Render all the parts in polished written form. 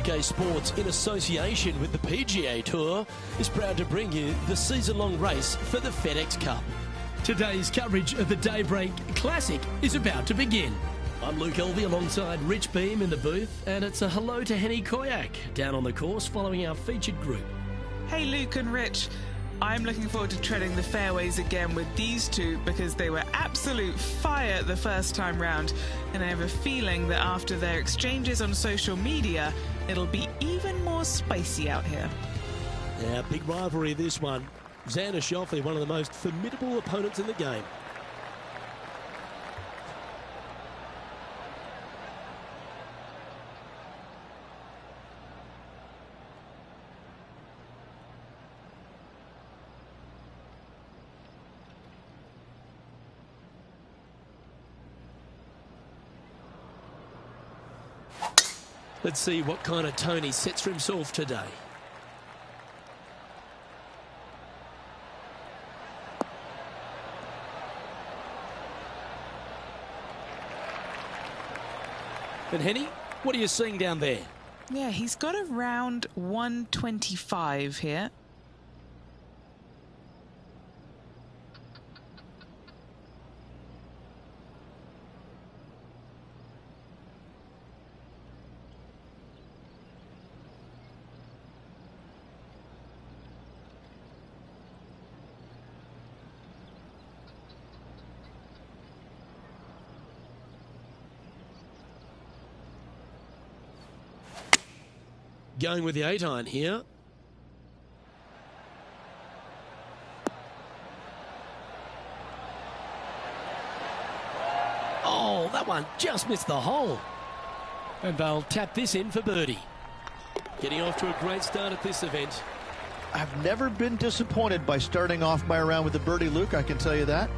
UK Sports, in association with the PGA Tour, is proud to bring you the season-long race for the FedEx Cup. Today's coverage of the Daybreak Classic is about to begin. I'm Luke Elvey alongside Rich Beam in the booth, and it's a hello to Henny Koyak down on the course following our featured group. Hey Luke and Rich, I'm looking forward to treading the fairways again with these two because they were absolute fire the first time round, and I have a feeling that after their exchanges on social media, it'll be even more spicy out here. Yeah, big rivalry this one. Xander Schauffele, one of the most formidable opponents in the game. Let's see what kind of tone he sets for himself today. And Henny, what are you seeing down there? Yeah, he's got around 125 here. Going with the 8-iron here. Oh, that one just missed the hole. And they'll tap this in for birdie. Getting off to a great start at this event. I've never been disappointed by starting off my round with a birdie, Luke, I can tell you that.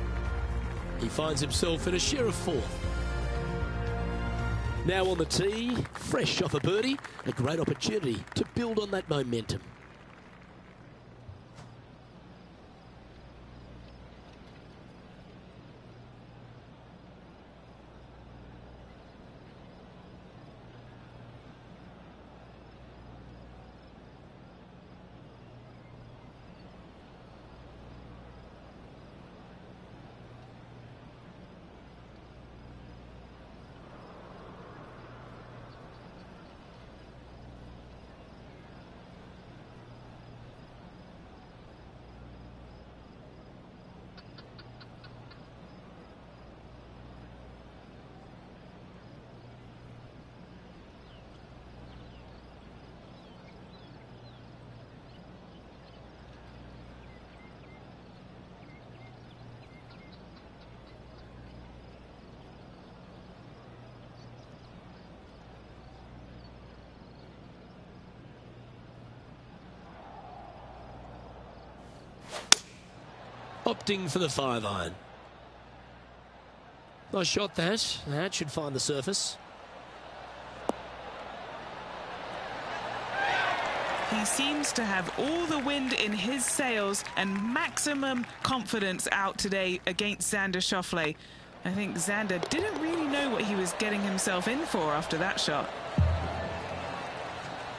He finds himself in a share of fourth. Now on the tee, fresh off a birdie, a great opportunity to build on that momentum. Opting for the 5-iron. Nice shot that. That should find the surface. He seems to have all the wind in his sails and maximum confidence out today against Xander Schauffele. I think Xander didn't really know what he was getting himself in for after that shot.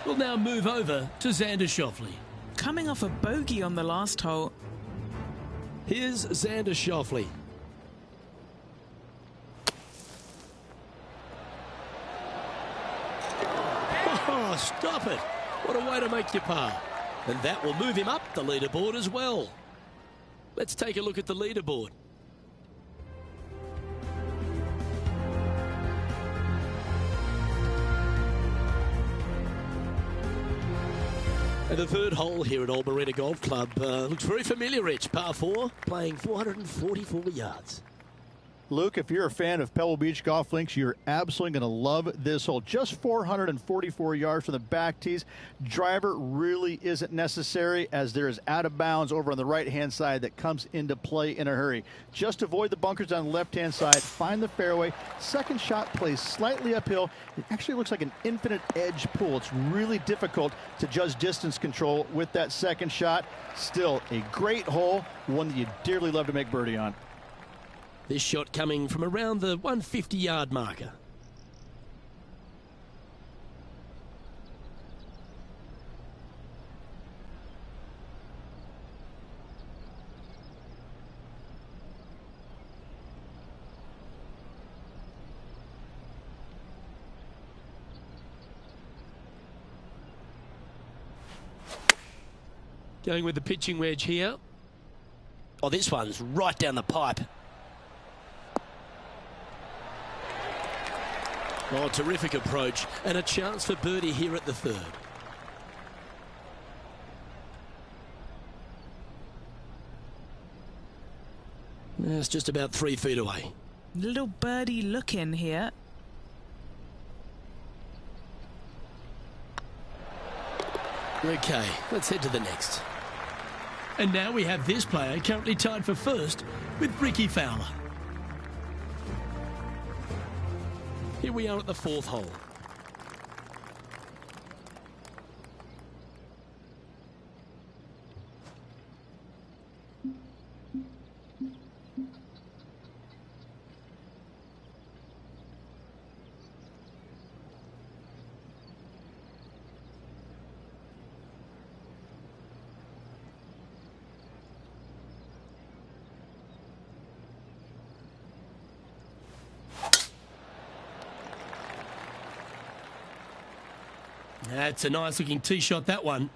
We'll now move over to Xander Schauffele. Coming off a bogey on the last hole. Here's Xander Schauffele. Oh, stop it. What a way to make your par. And that will move him up the leaderboard as well. Let's take a look at the leaderboard. And the third hole here at Old Marina Golf Club looks very familiar, Rich. Par 4, playing 444 yards. Luke, if you're a fan of Pebble Beach Golf Links, you're absolutely going to love this hole. Just 444 yards from the back tees. Driver really isn't necessary, as there is out of bounds over on the right-hand side that comes into play in a hurry. Just avoid the bunkers on the left-hand side. Find the fairway. Second shot plays slightly uphill. It actually looks like an infinite edge pool. It's really difficult to judge distance control with that second shot. Still a great hole, one that you dearly love to make birdie on. This shot coming from around the 150-yard marker. Going with the pitching wedge here. Oh, this one's right down the pipe. Oh, terrific approach. And a chance for birdie here at the third. It's just about 3 feet away. Little birdie look in here. Okay, let's head to the next. And now we have this player currently tied for first with Ricky Fowler. Here we are at the 4th hole. That's a nice looking tee shot, that one.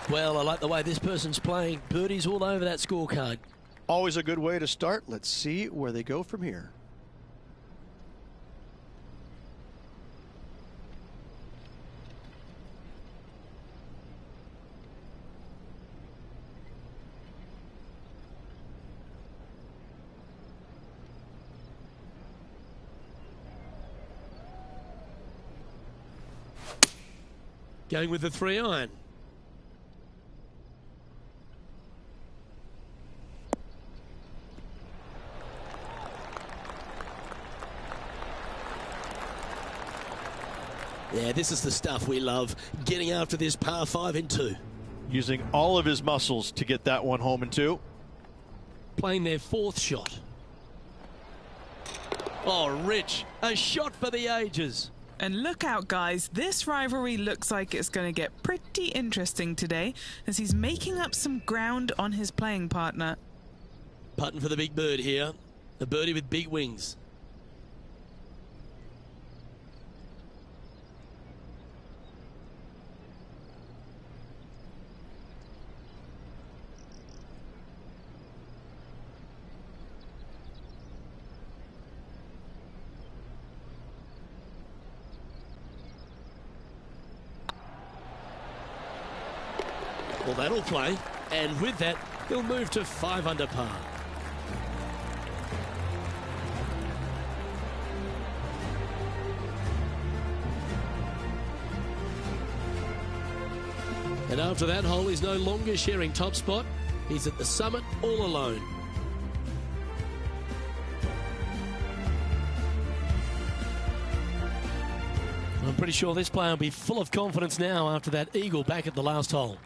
Well, I like the way this person's playing. Birdies all over that scorecard. Always a good way to start. Let's see where they go from here. Going with the 3-iron. Yeah, this is the stuff we love. Getting after this par 5 in 2. Using all of his muscles to get that one home in 2. Playing their 4th shot. Oh, Rich, a shot for the ages. And look out, guys, this rivalry looks like it's going to get pretty interesting today as he's making up some ground on his playing partner. Putting for the big bird here. A birdie with big wings. Well, that'll play, and with that, he'll move to 5 under par. And after that hole, he's no longer sharing top spot. He's at the summit all alone. I'm pretty sure this player will be full of confidence now after that eagle back at the last hole.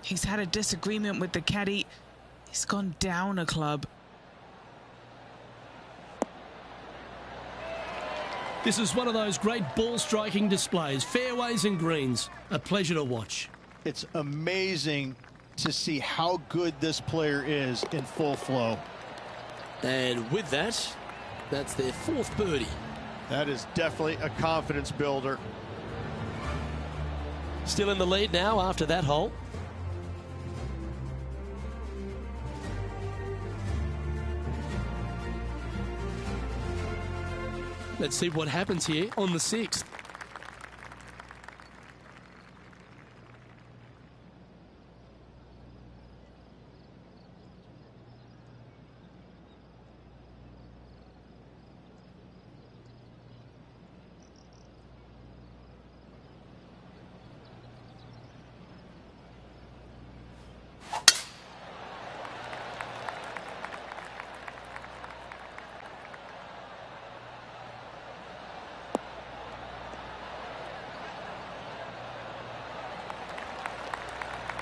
He's had a disagreement with the caddy. He's gone down a club. This is one of those great ball striking displays, fairways and greens. A pleasure to watch. It's amazing to see how good this player is in full flow. And with that, that's their 4th birdie. That is definitely a confidence builder. Still in the lead now after that hole. Let's see what happens here on the 6th.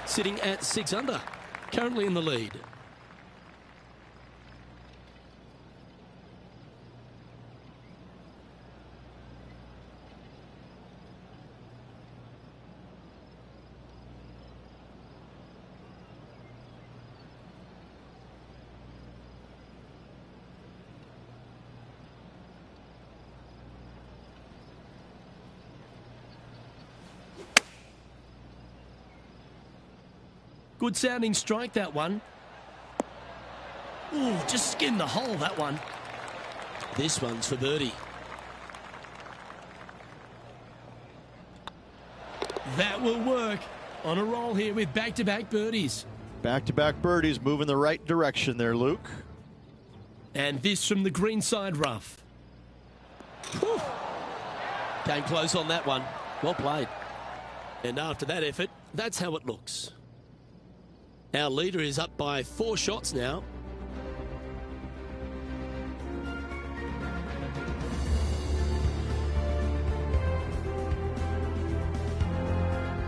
Sitting at 6 under, currently in the lead. Good sounding strike, that one. Ooh, just skinned the hole, that one. This one's for birdie. That will work. On a roll here with back-to-back birdies. Back-to-back birdies, moving the right direction there, Luke. And this from the greenside rough. Whew. Came close on that one. Well played. And after that effort, that's how it looks. Our leader is up by 4 shots now.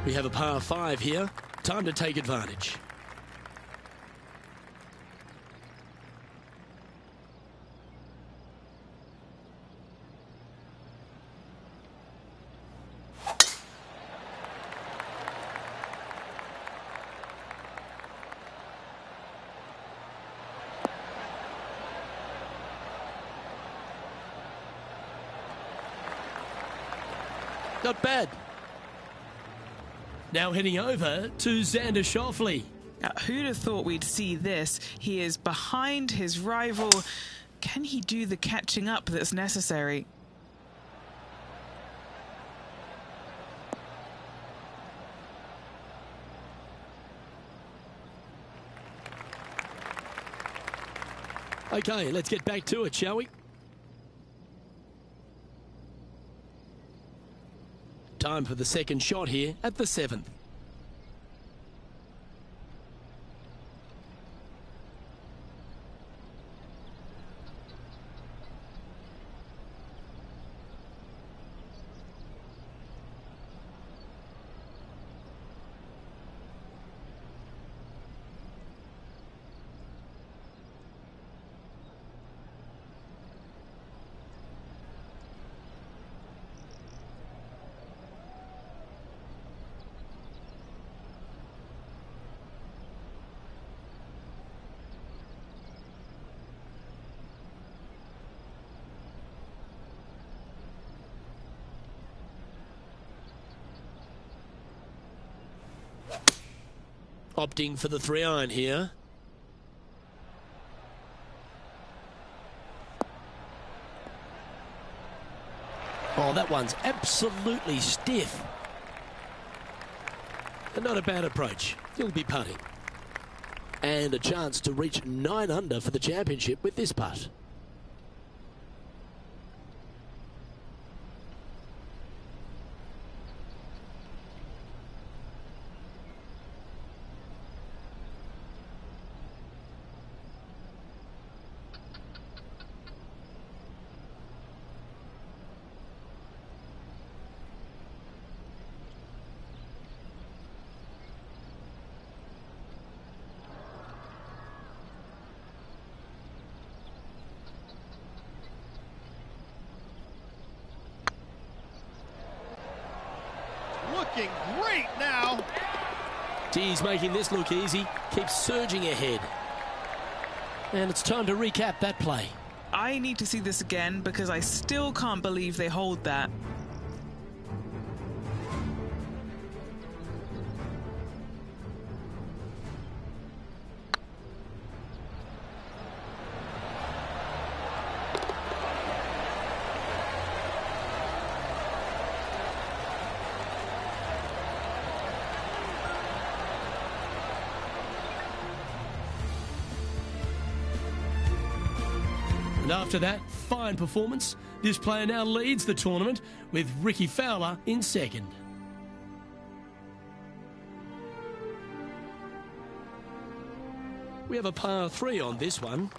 We have a par 5 here. Time to take advantage. Not bad. Now heading over to Xander Schauffele. Now, who'd have thought we'd see this? He is behind his rival. Can he do the catching up that's necessary? Okay, let's get back to it, shall we? Time for the second shot here at the 7th. Opting for the 3-iron here. Oh, that one's absolutely stiff. And not a bad approach. He'll be putting. And a chance to reach 9 under for the championship with this putt. Looking great now. He's making this look easy, keeps surging ahead. And it's time to recap that play. I need to see this again because I still can't believe they hold that. And after that fine performance, this player now leads the tournament with Ricky Fowler in second. We have a par 3 on this one.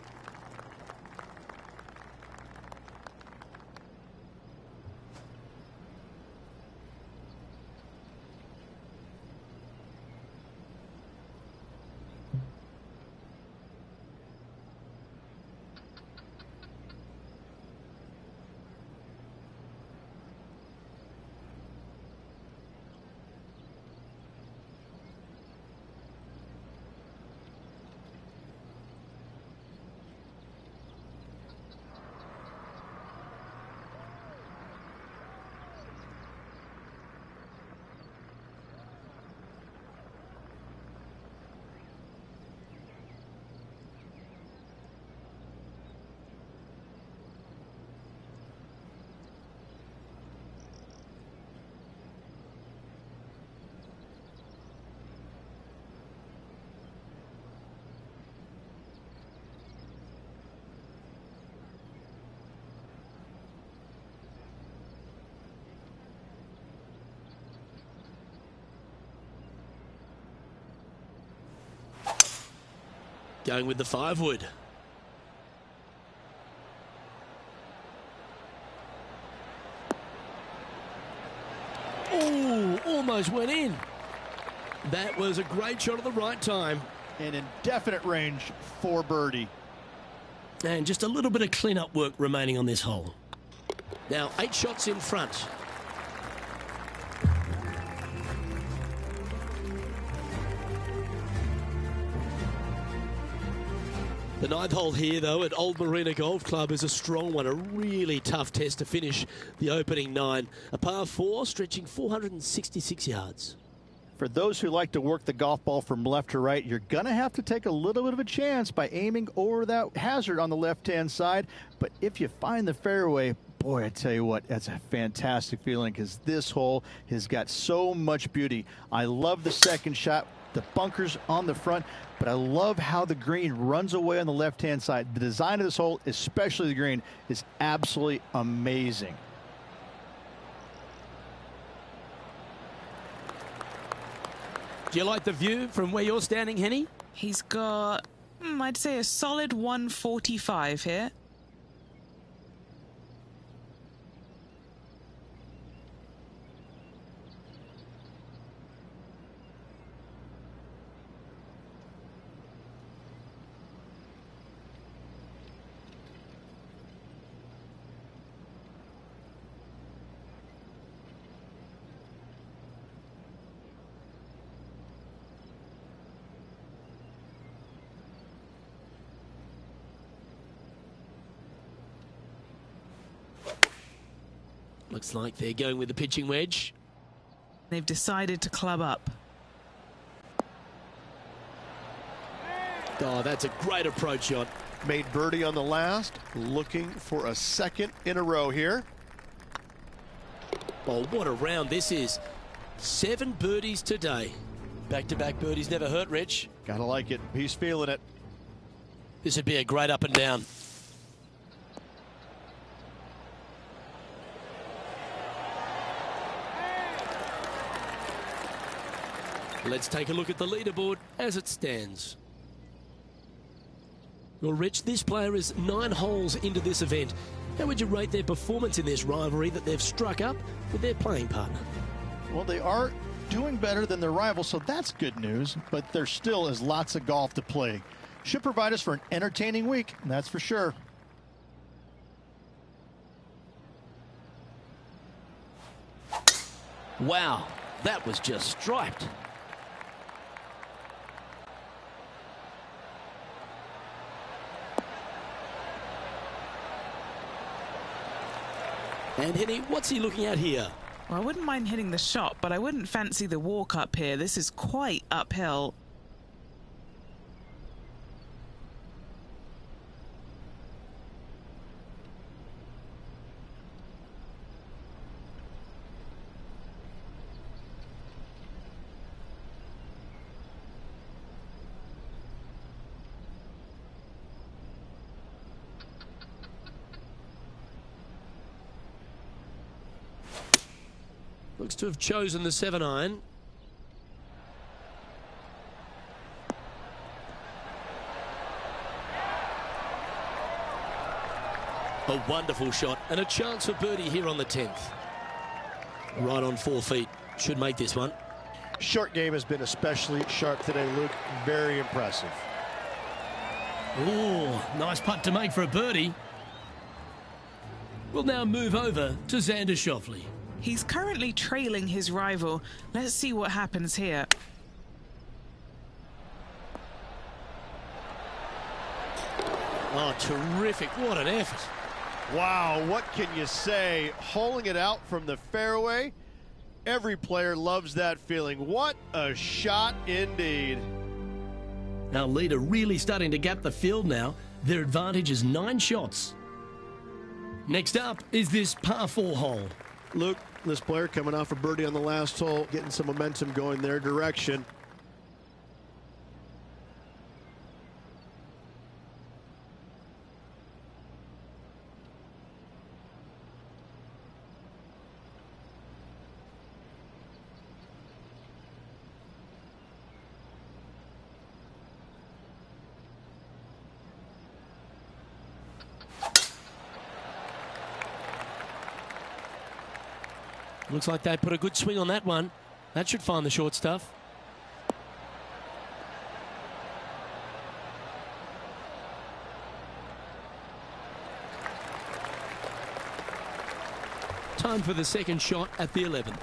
Going with the 5-wood. Oh, almost went in. That was a great shot at the right time. An indefinite range for birdie. And just a little bit of clean-up work remaining on this hole. Now 8 shots in front. The 9th hole here, though, at Old Marina Golf Club is a strong one, a really tough test to finish the opening 9. A par 4 stretching 466 yards. For those who like to work the golf ball from left to right, you're going to have to take a little bit of a chance by aiming over that hazard on the left-hand side. But if you find the fairway, boy, I tell you what, that's a fantastic feeling because this hole has got so much beauty. I love the second shot, the bunkers on the front, but I love how the green runs away on the left-hand side. The design of this hole, especially the green, is absolutely amazing. Do you like the view from where you're standing, Henny? He's got, I'd say, a solid 145 here. Looks like they're going with the pitching wedge. They've decided to club up. Oh, that's a great approach shot. Made birdie on the last, looking for a second in a row here. Oh, what a round this is. 7 birdies today. Back-to-back birdies never hurt, Rich. Gotta like it. He's feeling it. This would be a great up and down. Let's take a look at the leaderboard as it stands. Well, Rich, this player is 9 holes into this event. How would you rate their performance in this rivalry that they've struck up with their playing partner? Well, they are doing better than their rivals, so that's good news, but there still is lots of golf to play. Should provide us for an entertaining week, that's for sure. Wow, that was just striped. And Henny, what's he looking at here? Well, I wouldn't mind hitting the shot, but I wouldn't fancy the walk up here. This is quite uphill. Looks to have chosen the 7-iron. A wonderful shot and a chance for birdie here on the 10th. Right on 4 feet. Should make this one. Short game has been especially sharp today, Luke. Very impressive. Ooh, nice putt to make for a birdie. We'll now move over to Xander Schauffele. He's currently trailing his rival. Let's see what happens here. Oh, terrific. What an effort. Wow, what can you say? Holing it out from the fairway. Every player loves that feeling. What a shot indeed. Our leader really starting to gap the field now. Their advantage is 9 shots. Next up is this par 4 hole. Luke, this player coming off a birdie on the last hole, getting some momentum going their direction. Looks like they put a good swing on that one. That should find the short stuff. Time for the second shot at the 11th.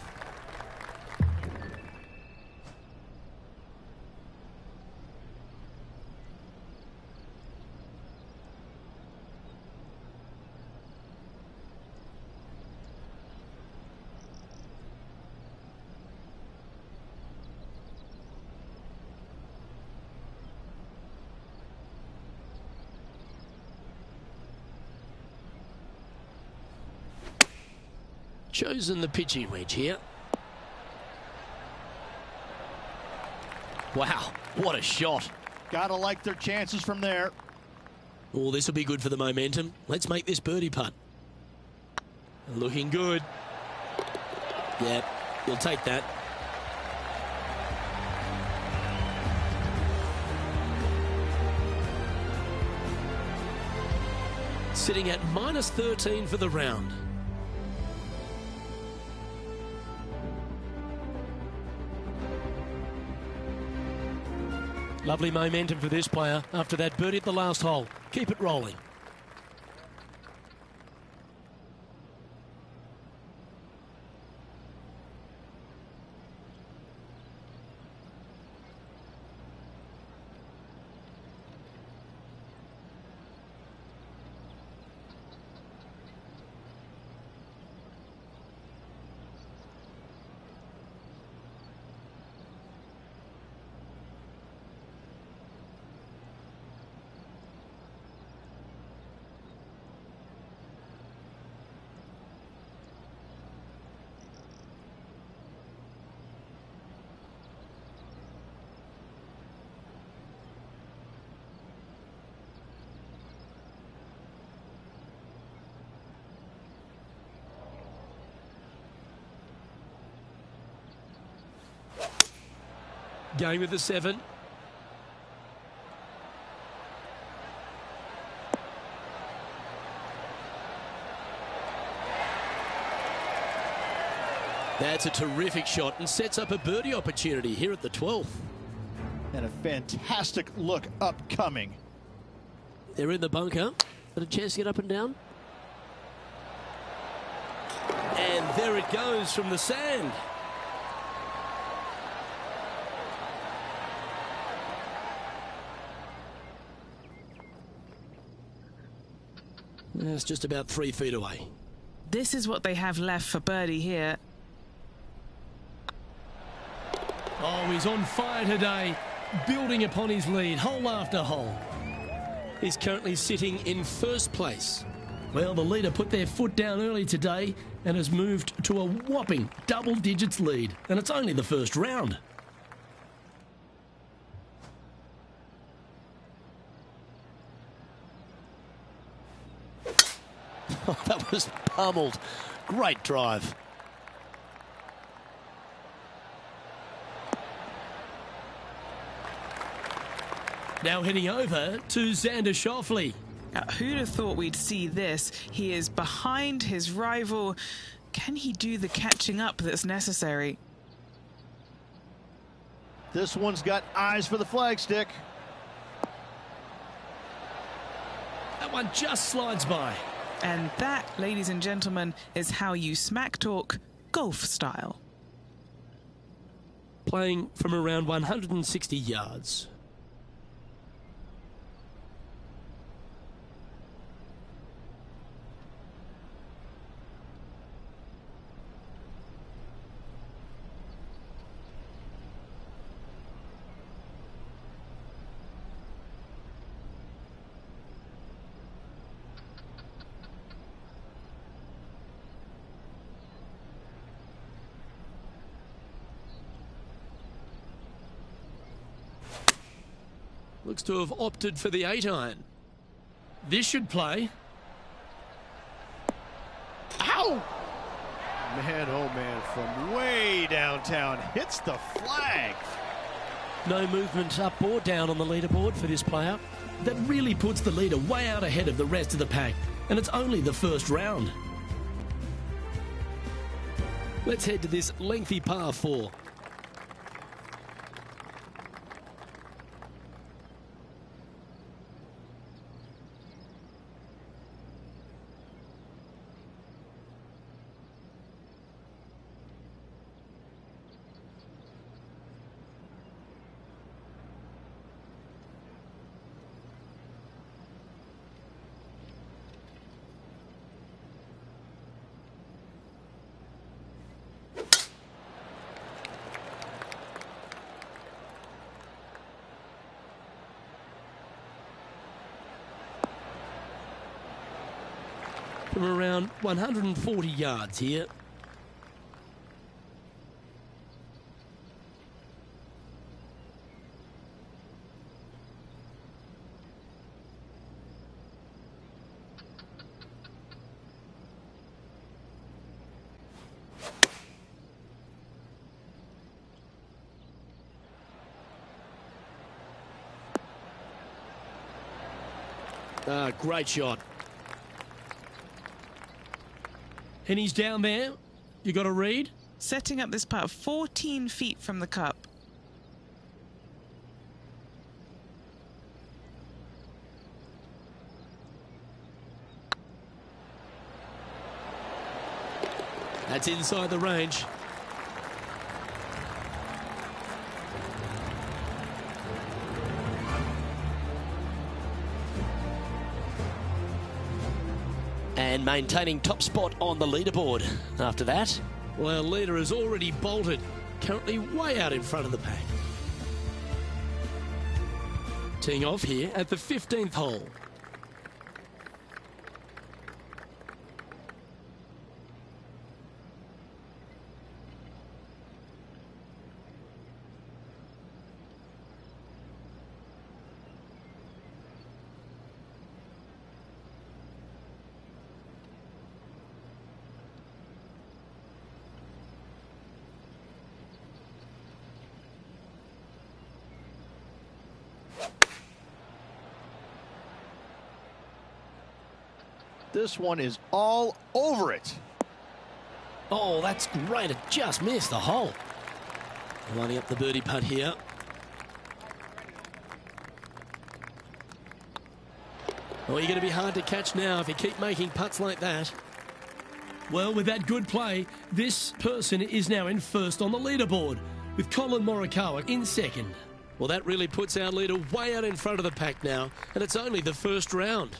Chosen the pitching wedge here. Wow, what a shot. Gotta like their chances from there. Oh, this will be good for the momentum. Let's make this birdie putt. Looking good. Yep, you'll take that. Sitting at -13 for the round. Lovely momentum for this player after that birdie at the last hole. Keep it rolling. Going with the 7. That's a terrific shot and sets up a birdie opportunity here at the 12th. And a fantastic look upcoming. They're in the bunker. Got a chance to get up and down. And there it goes from the sand. That's just about 3 feet away. This is what they have left for birdie here. Oh, he's on fire today, building upon his lead, hole after hole. He's currently sitting in first place. Well, the leader put their foot down early today and has moved to a whopping double digits lead, and it's only the first round. Oh, that was pummeled. Great drive. Now heading over to Xander Schauffele. Now, who'd have thought we'd see this? He is behind his rival. Can he do the catching up that's necessary? This one's got eyes for the flagstick. That one just slides by. And that, ladies and gentlemen, is how you smack talk golf style. Playing from around 160 yards. Looks to have opted for the 8-iron. This should play. Ow! Man, oh man, from way downtown, hits the flag. No movement up or down on the leaderboard for this player. That really puts the leader way out ahead of the rest of the pack, and it's only the first round. Let's head to this lengthy par 4. From around 140 yards here. Great shot. And he's down there. You got a read? Setting up this putt 14 feet from the cup. That's inside the range. And maintaining top spot on the leaderboard after that. Well, leader has already bolted, currently way out in front of the pack. Teeing off here at the 15th hole. This one is all over it. Oh, that's great. It just missed the hole. Lining up the birdie putt here. Oh, you're going to be hard to catch now if you keep making putts like that. Well, with that good play, this person is now in first on the leaderboard, with Colin Morikawa in second. Well, that really puts our leader way out in front of the pack now, and it's only the first round.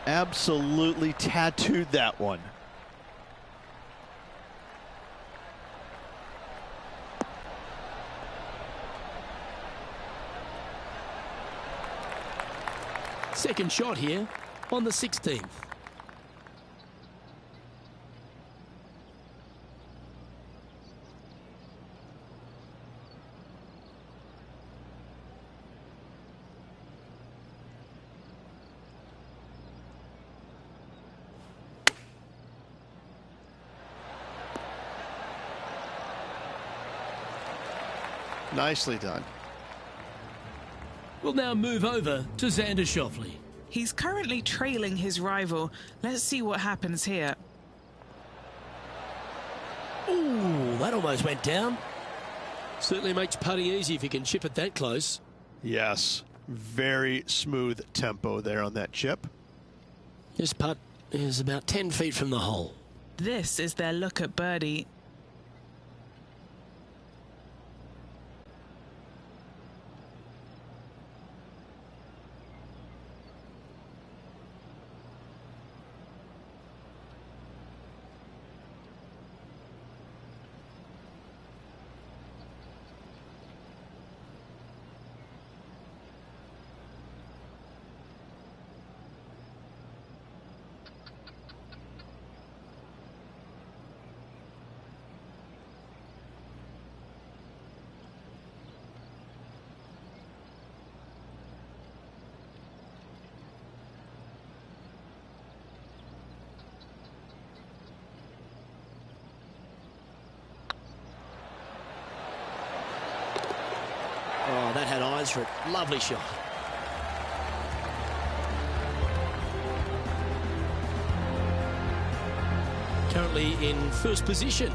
Absolutely tattooed that one. Second shot here on the 16th. Nicely done. We'll now move over to Xander Schauffele. He's currently trailing his rival. Let's see what happens here. Ooh, that almost went down. Certainly makes putting easy if you can chip it that close. Yes, very smooth tempo there on that chip. This putt is about 10 feet from the hole. This is their look at birdie. Oh, that had eyes for it. Lovely shot. Currently in first position.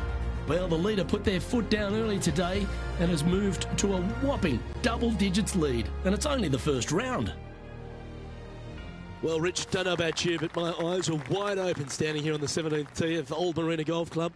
Well, the leader put their foot down early today and has moved to a whopping double digits lead. And it's only the first round. Well, Rich, don't know about you, but my eyes are wide open standing here on the 17th tee of Old Marina Golf Club.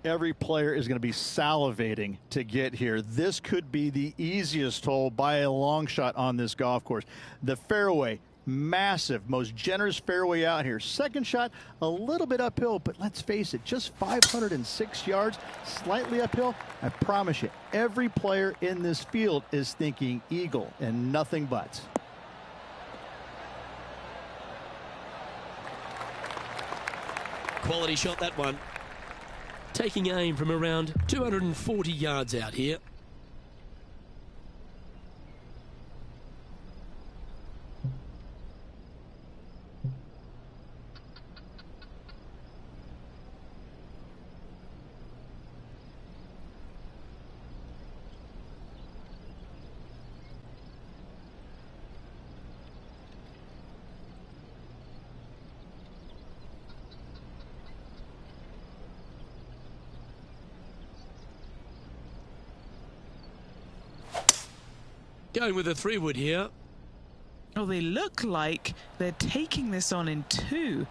Every player is going to be salivating to get here. This could be the easiest hole by a long shot on this golf course. The fairway, massive, most generous fairway out here. Second shot, a little bit uphill, but let's face it, just 506 yards, slightly uphill. I promise you, every player in this field is thinking eagle and nothing but. Quality shot, that one. Taking aim from around 240 yards out here. Going with a 3-wood here. Oh, they look like they're taking this on in two.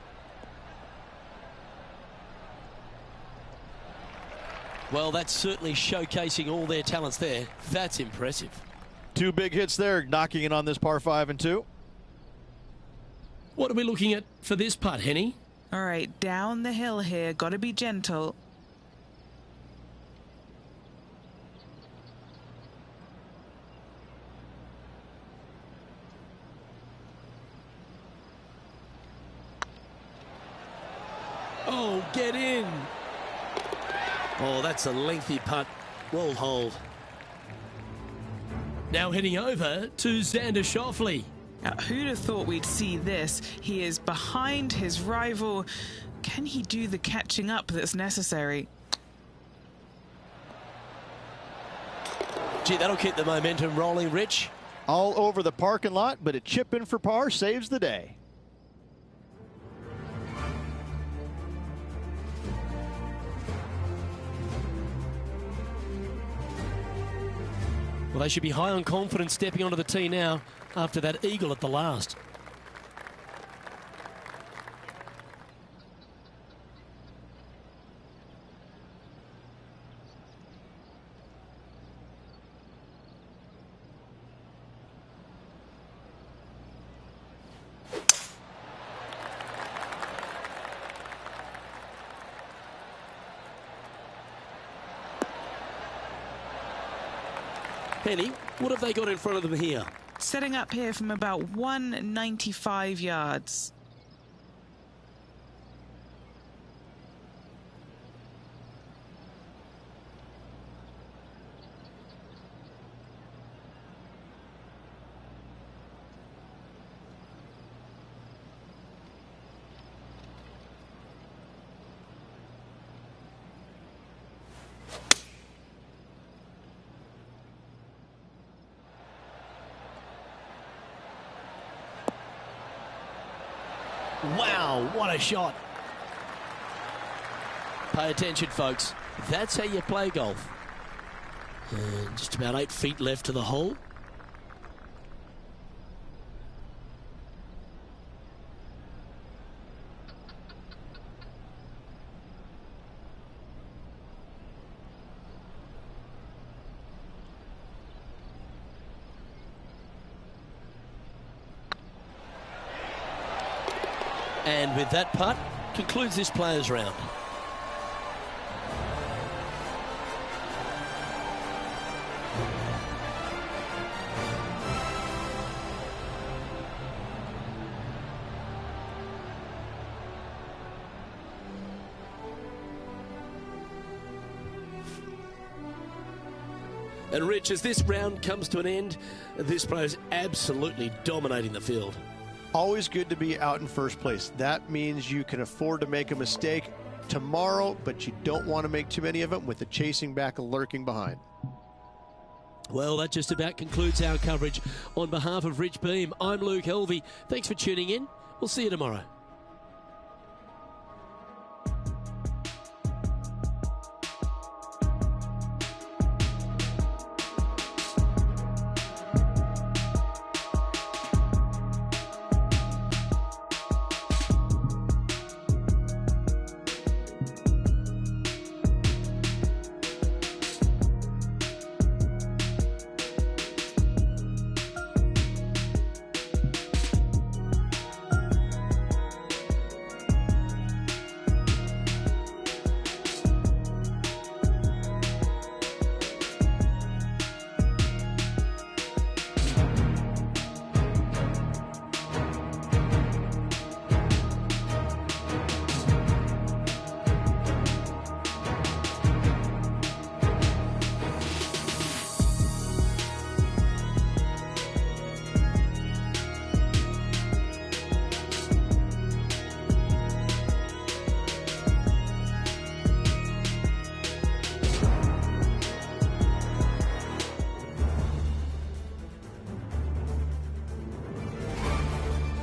Well, that's certainly showcasing all their talents there. That's impressive. Two big hits there, knocking it on this par 5 and 2. What are we looking at for this putt, Henny? All right, down the hill here. Got to be gentle. Oh, get in. Oh, that's a lengthy putt. Well holed. Now heading over to Xander Schauffele. Now, who'd have thought we'd see this? He is behind his rival. Can he do the catching up that's necessary? Gee, that'll keep the momentum rolling, Rich. All over the parking lot, but a chip in for par saves the day. Well, they should be high on confidence stepping onto the tee now after that eagle at the last. Henny, what have they got in front of them here? Setting up here from about 195 yards. Wow, what a shot. Pay attention, folks. That's how you play golf. And just about 8 feet left to the hole. And with that putt, concludes this players' round. And Rich, as this round comes to an end, this player is absolutely dominating the field. Always good to be out in first place. That means you can afford to make a mistake tomorrow, but you don't want to make too many of them with the chasing back and lurking behind. Well, that just about concludes our coverage. On behalf of Rich Beam, I'm Luke Helvey. Thanks for tuning in. We'll see you tomorrow.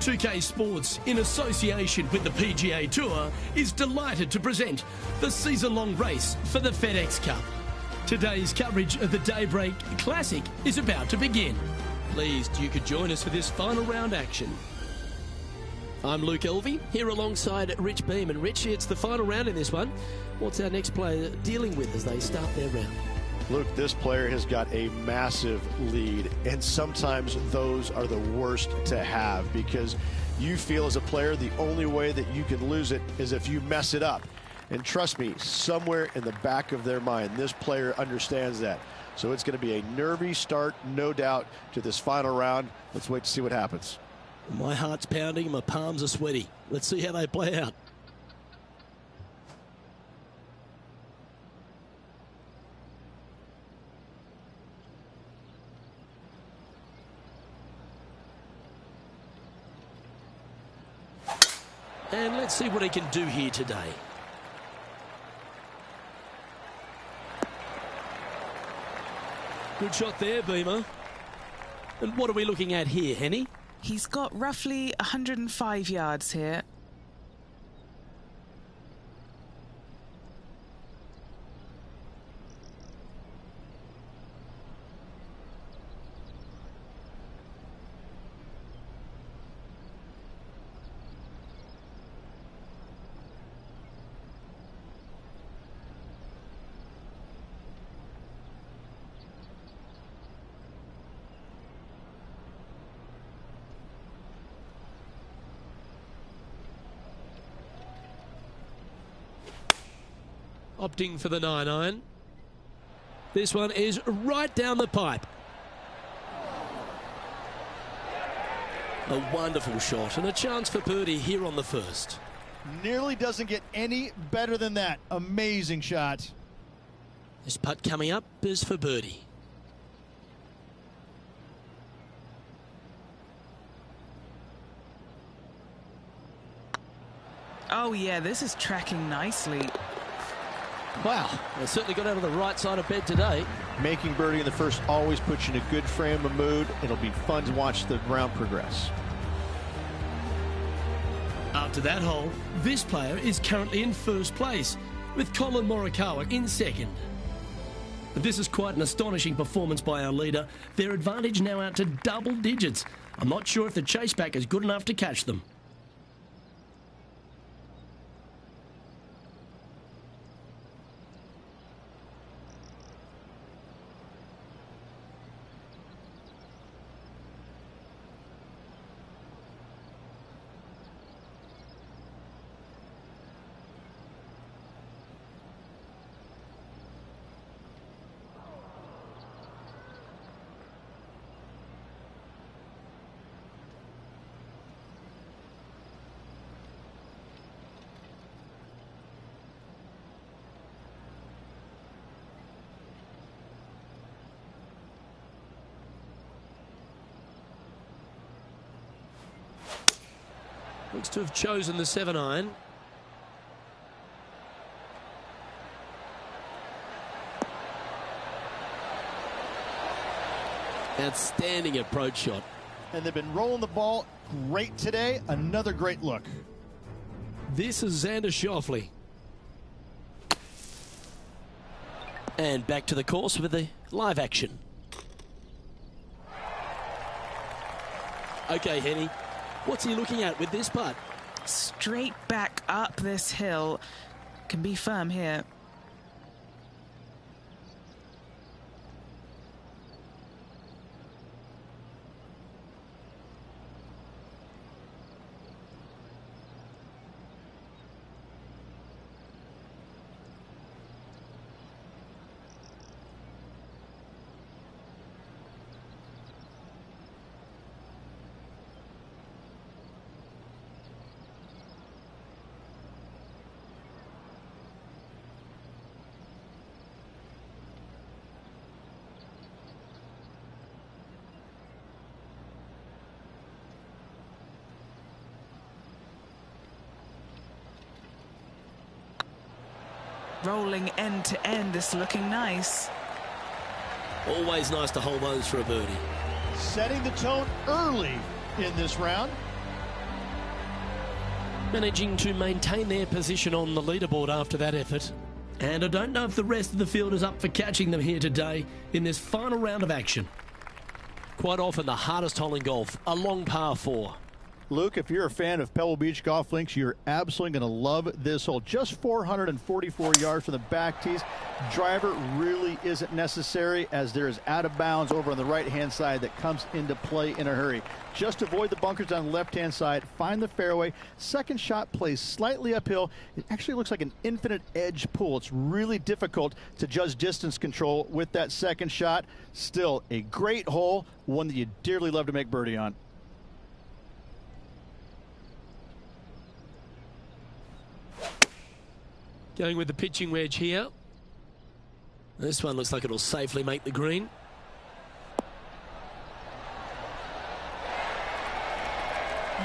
UK Sports, in association with the PGA Tour, is delighted to present the season-long race for the FedEx Cup. Today's coverage of the Daybreak Classic is about to begin. Pleased you could join us for this final round action. I'm Luke Elvey, here alongside Rich Beam. And Rich, it's the final round in this one. What's our next player dealing with as they start their round? Luke, this player has got a massive lead, and sometimes those are the worst to have because you feel as a player the only way that you can lose it is if you mess it up. And trust me, somewhere in the back of their mind, this player understands that. So it's going to be a nervy start, no doubt, to this final round. Let's wait to see what happens. My heart's pounding, my palms are sweaty. Let's see how they play out. And let's see what he can do here today. Good shot there, Beamer. And what are we looking at here, Henny? He's got roughly 105 yards here. Opting for the 9-iron. This one is right down the pipe. A wonderful shot and a chance for birdie here on the first. Nearly doesn't get any better than that. Amazing shot. This putt coming up is for birdie. Oh yeah, this is tracking nicely. Wow, they certainly got out of the right side of bed today. Making birdie in the first always puts you in a good frame of mood. It'll be fun to watch the round progress. After that hole, this player is currently in first place, with Colin Morikawa in second. This is quite an astonishing performance by our leader. Their advantage now out to double digits. I'm not sure if the chase back is good enough to catch them. Looks to have chosen the 7-iron. Outstanding approach shot. And they've been rolling the ball great today. Another great look. This is Xander Schauffele. And back to the course with the live action. Okay, Henny. What's he looking at with this putt? Straight back up this hill. Can be firm here. Rolling end to end, this looking nice. Always nice to hold those for a birdie. Setting the tone early in this round. Managing to maintain their position on the leaderboard after that effort. And I don't know if the rest of the field is up for catching them here today in this final round of action. Quite often the hardest hole in golf, a long par 4. Luke, if you're a fan of Pebble Beach Golf Links, you're absolutely going to love this hole. Just 444 yards from the back tees. Driver really isn't necessary, as there is out of bounds over on the right-hand side that comes into play in a hurry. Just avoid the bunkers on the left-hand side. Find the fairway. Second shot plays slightly uphill. It actually looks like an infinite edge pull. It's really difficult to judge distance control with that second shot. Still a great hole, one that you dearly love to make birdie on. Going with the pitching wedge here. This one looks like it'll safely make the green.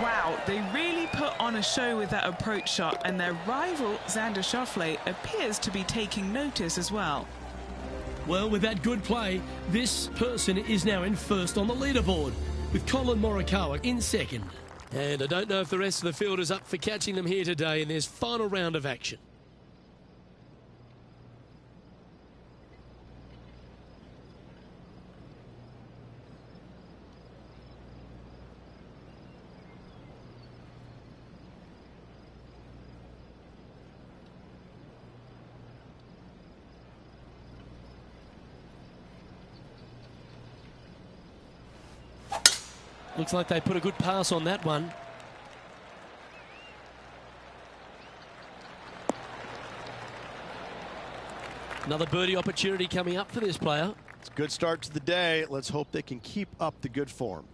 Wow, they really put on a show with that approach shot, and their rival, Xander Schauffele, appears to be taking notice as well. Well, with that good play, this person is now in first on the leaderboard, with Colin Morikawa in second. And I don't know if the rest of the field is up for catching them here today in this final round of action. Looks like they put a good pass on that one. Another birdie opportunity coming up for this player. It's a good start to the day. Let's hope they can keep up the good form.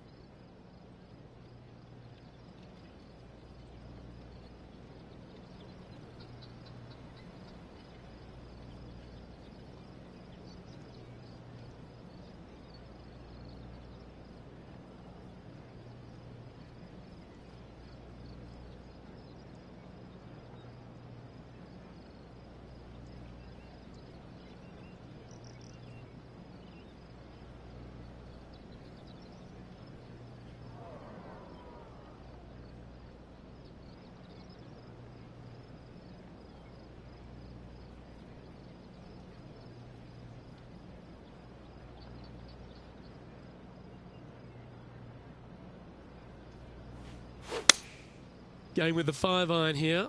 Going with the 5-iron here.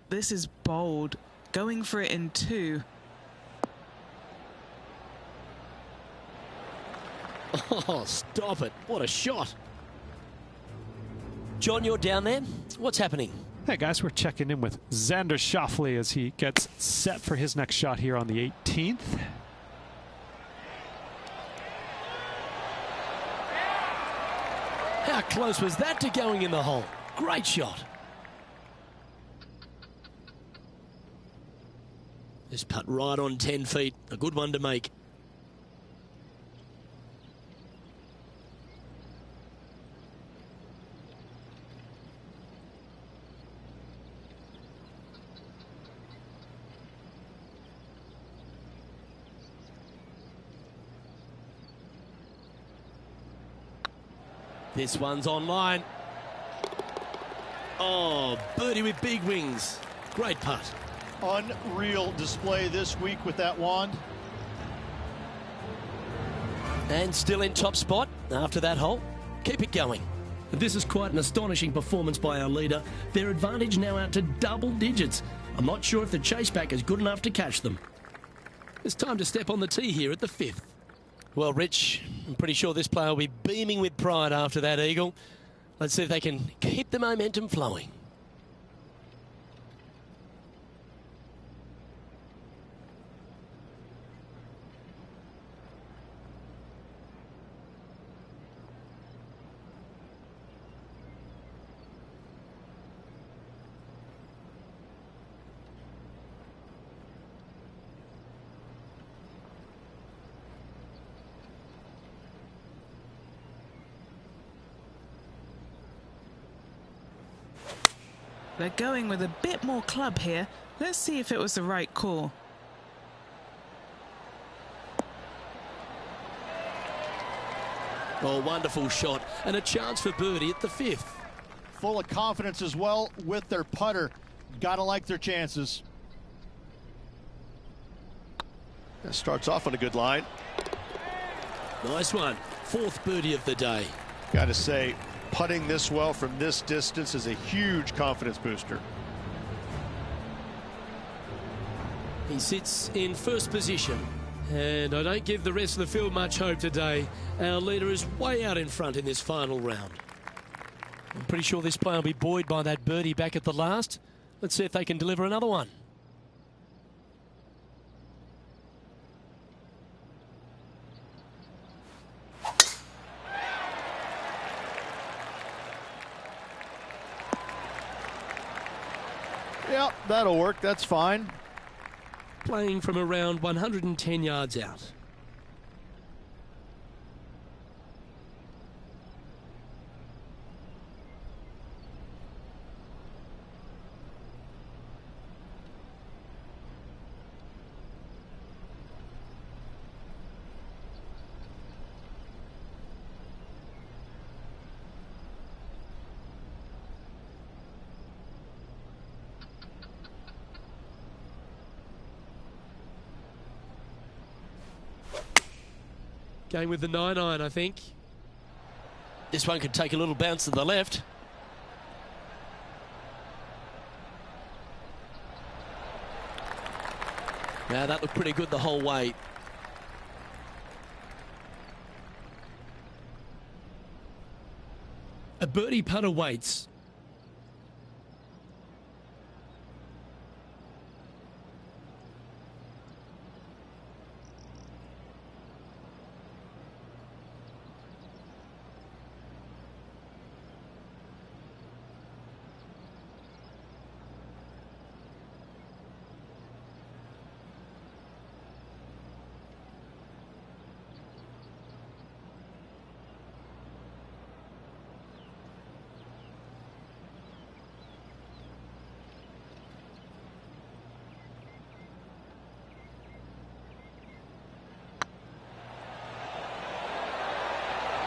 This is bold. Going for it in 2. Oh, stop it. What a shot. John, you're down there. What's happening? Hey guys, we're checking in with Xander Schauffele as he gets set for his next shot here on the 18th. How close was that to going in the hole? Great shot. This putt right on 10 feet. A good one to make. This one's online. Oh, birdie with big wings. Great putt. Unreal display this week with that wand. And still in top spot after that hole. Keep it going. This is quite an astonishing performance by our leader. Their advantage now out to double digits. I'm not sure if the chase back is good enough to catch them. It's time to step on the tee here at the 5th. Well, Rich, I'm pretty sure this player will be beaming with pride after that eagle. Let's see if they can keep the momentum flowing. They're going with a bit more club here. Let's see if it was the right call. Oh, wonderful shot. And a chance for birdie at the 5th. Full of confidence as well with their putter. Gotta like their chances. That starts off on a good line. Nice one. 4th birdie of the day. Got to say, putting this well from this distance is a huge confidence booster. He sits in first position. And I don't give the rest of the field much hope today. Our leader is way out in front in this final round. I'm pretty sure this player will be buoyed by that birdie back at the last. Let's see if they can deliver another one. Yep, that'll work. That's fine. Playing from around 110 yards out. Going with the 9-iron, I think. This one could take a little bounce to the left. Now that looked pretty good the whole way. A birdie putt awaits.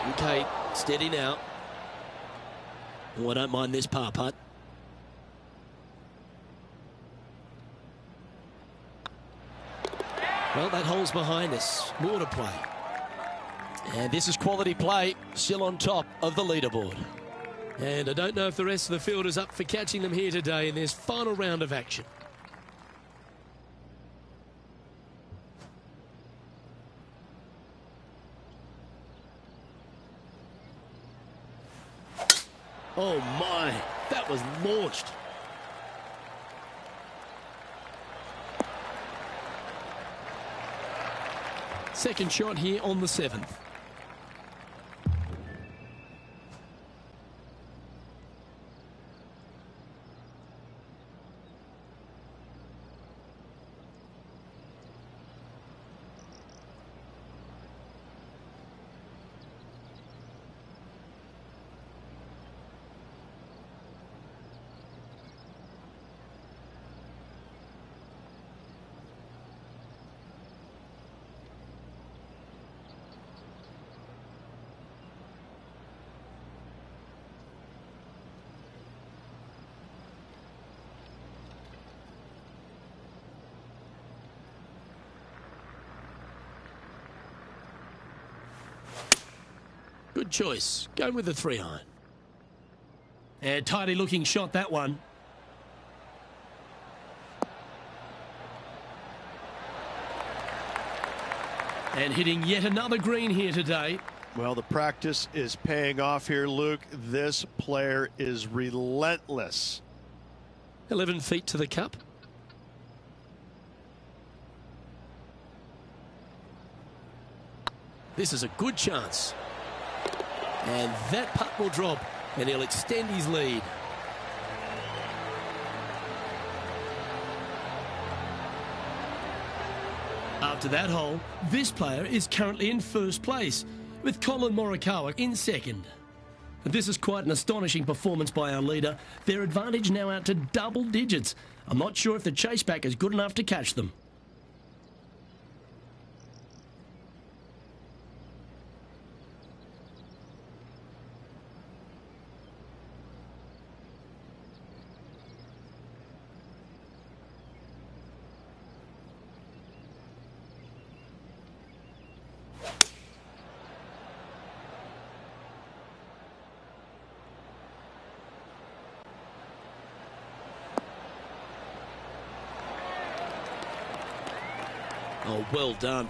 Okay, steady now. Oh, I don't mind this par putt. Well, that hole's behind us. More to play. And this is quality play, still on top of the leaderboard. And I don't know if the rest of the field is up for catching them here today in this final round of action. Oh my, that was launched. Second shot here on the 7th. Good choice. Going with the 3-iron. And tidy looking shot, that one. And hitting yet another green here today. Well, the practice is paying off here, Luke. This player is relentless. 11 feet to the cup. This is a good chance. And that putt will drop, and he'll extend his lead. After that hole, this player is currently in first place, with Colin Morikawa in second. This is quite an astonishing performance by our leader. Their advantage now out to double digits. I'm not sure if the chase back is good enough to catch them. Oh, well done.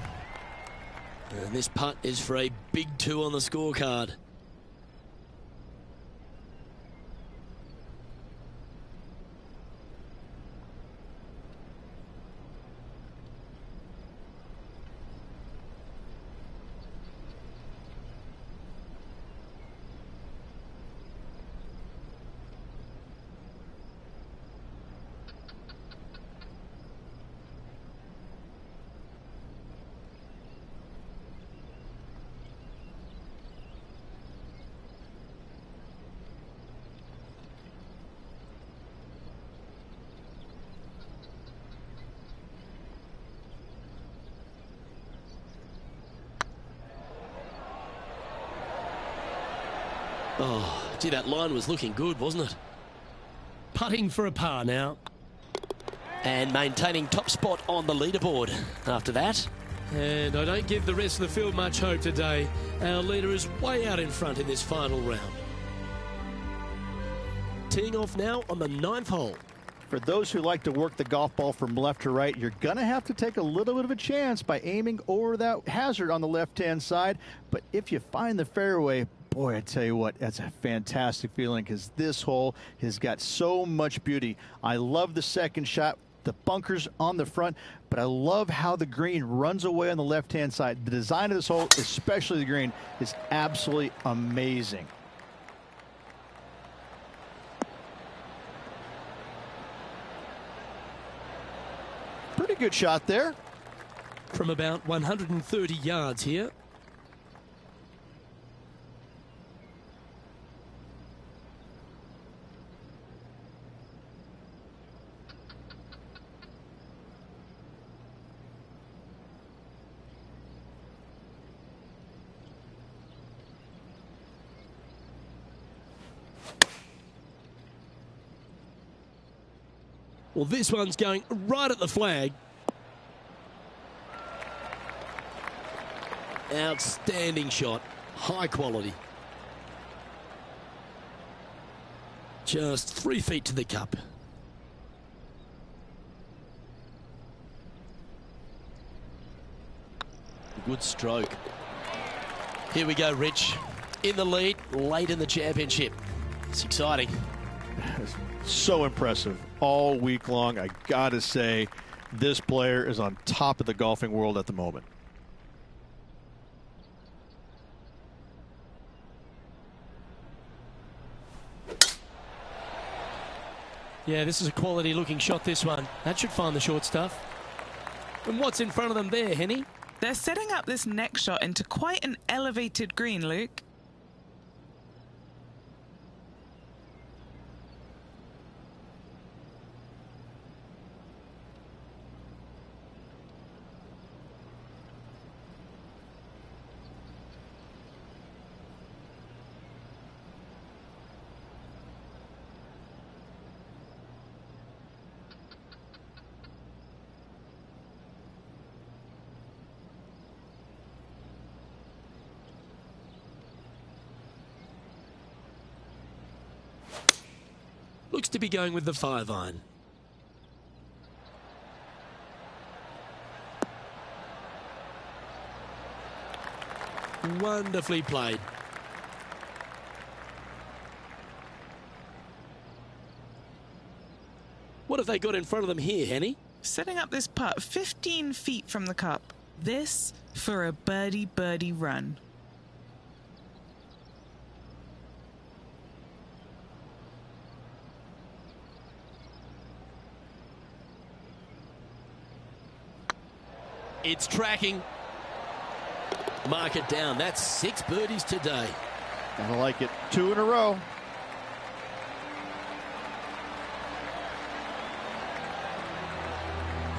And this putt is for a big 2 on the scorecard. Oh, gee, that line was looking good, wasn't it? Putting for a par now. And maintaining top spot on the leaderboard after that. And I don't give the rest of the field much hope today. Our leader is way out in front in this final round. Teeing off now on the 9th hole. For those who like to work the golf ball from left to right, you're going to have to take a little bit of a chance by aiming over that hazard on the left-hand side. But if you find the fairway, boy, I tell you what, that's a fantastic feeling because this hole has got so much beauty. I love the second shot, the bunkers on the front, but I love how the green runs away on the left-hand side. The design of this hole, especially the green, is absolutely amazing. Pretty good shot there. From about 130 yards here. Well, this one's going right at the flag. Outstanding shot. High quality. Just 3 feet to the cup. Good stroke. Here we go, Rich. In the lead, late in the championship. It's exciting. So impressive all week long. I gotta say, this player is on top of the golfing world at the moment. Yeah, this is a quality looking shot, this one. That should find the short stuff. And what's in front of them there, Henny? They're setting up this next shot into quite an elevated green, Luke. Looks to be going with the 5-iron. Wonderfully played. What have they got in front of them here, Henny? Setting up this putt 15 feet from the cup. This for a birdie run. It's tracking. Mark it down. That's 6 birdies today. I like it. 2 in a row.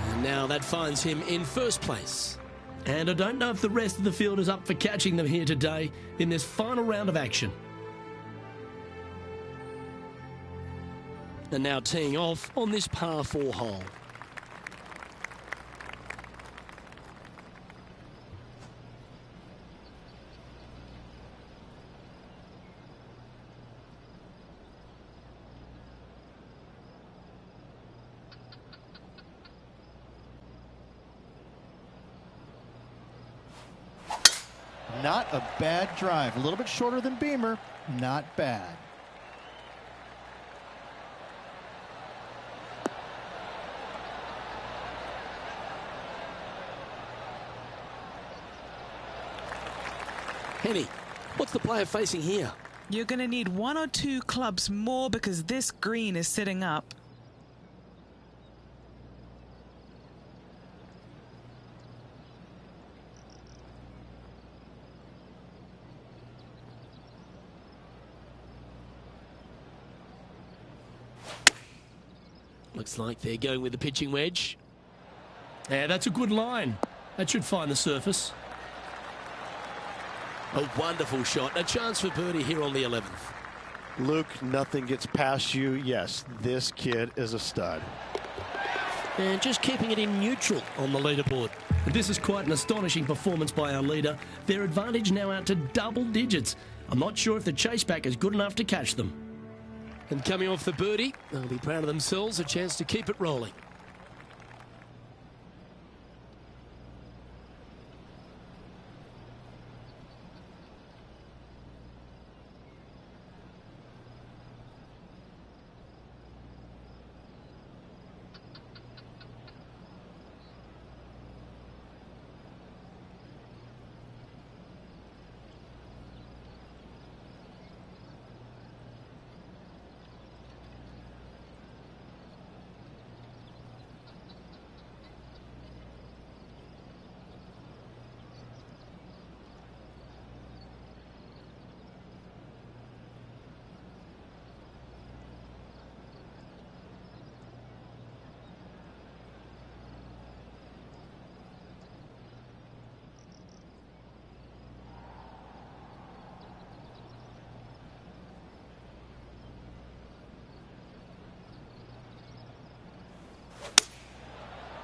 And now that finds him in first place. And I don't know if the rest of the field is up for catching them here today in this final round of action. And now teeing off on this par 4 hole. Not a bad drive. A little bit shorter than Beamer. Not bad. Henny, what's the player facing here? You're going to need 1 or 2 clubs more because this green is sitting up. Looks like they're going with the pitching wedge. Yeah, that's a good line. That should find the surface. A wonderful shot. A chance for birdie here on the 11th. Luke, nothing gets past you. Yes, this kid is a stud. And just keeping it in neutral on the leaderboard. This is quite an astonishing performance by our leader. Their advantage now out to double digits. I'm not sure if the chase back is good enough to catch them. And coming off the birdie, they'll be proud of themselves, a chance to keep it rolling.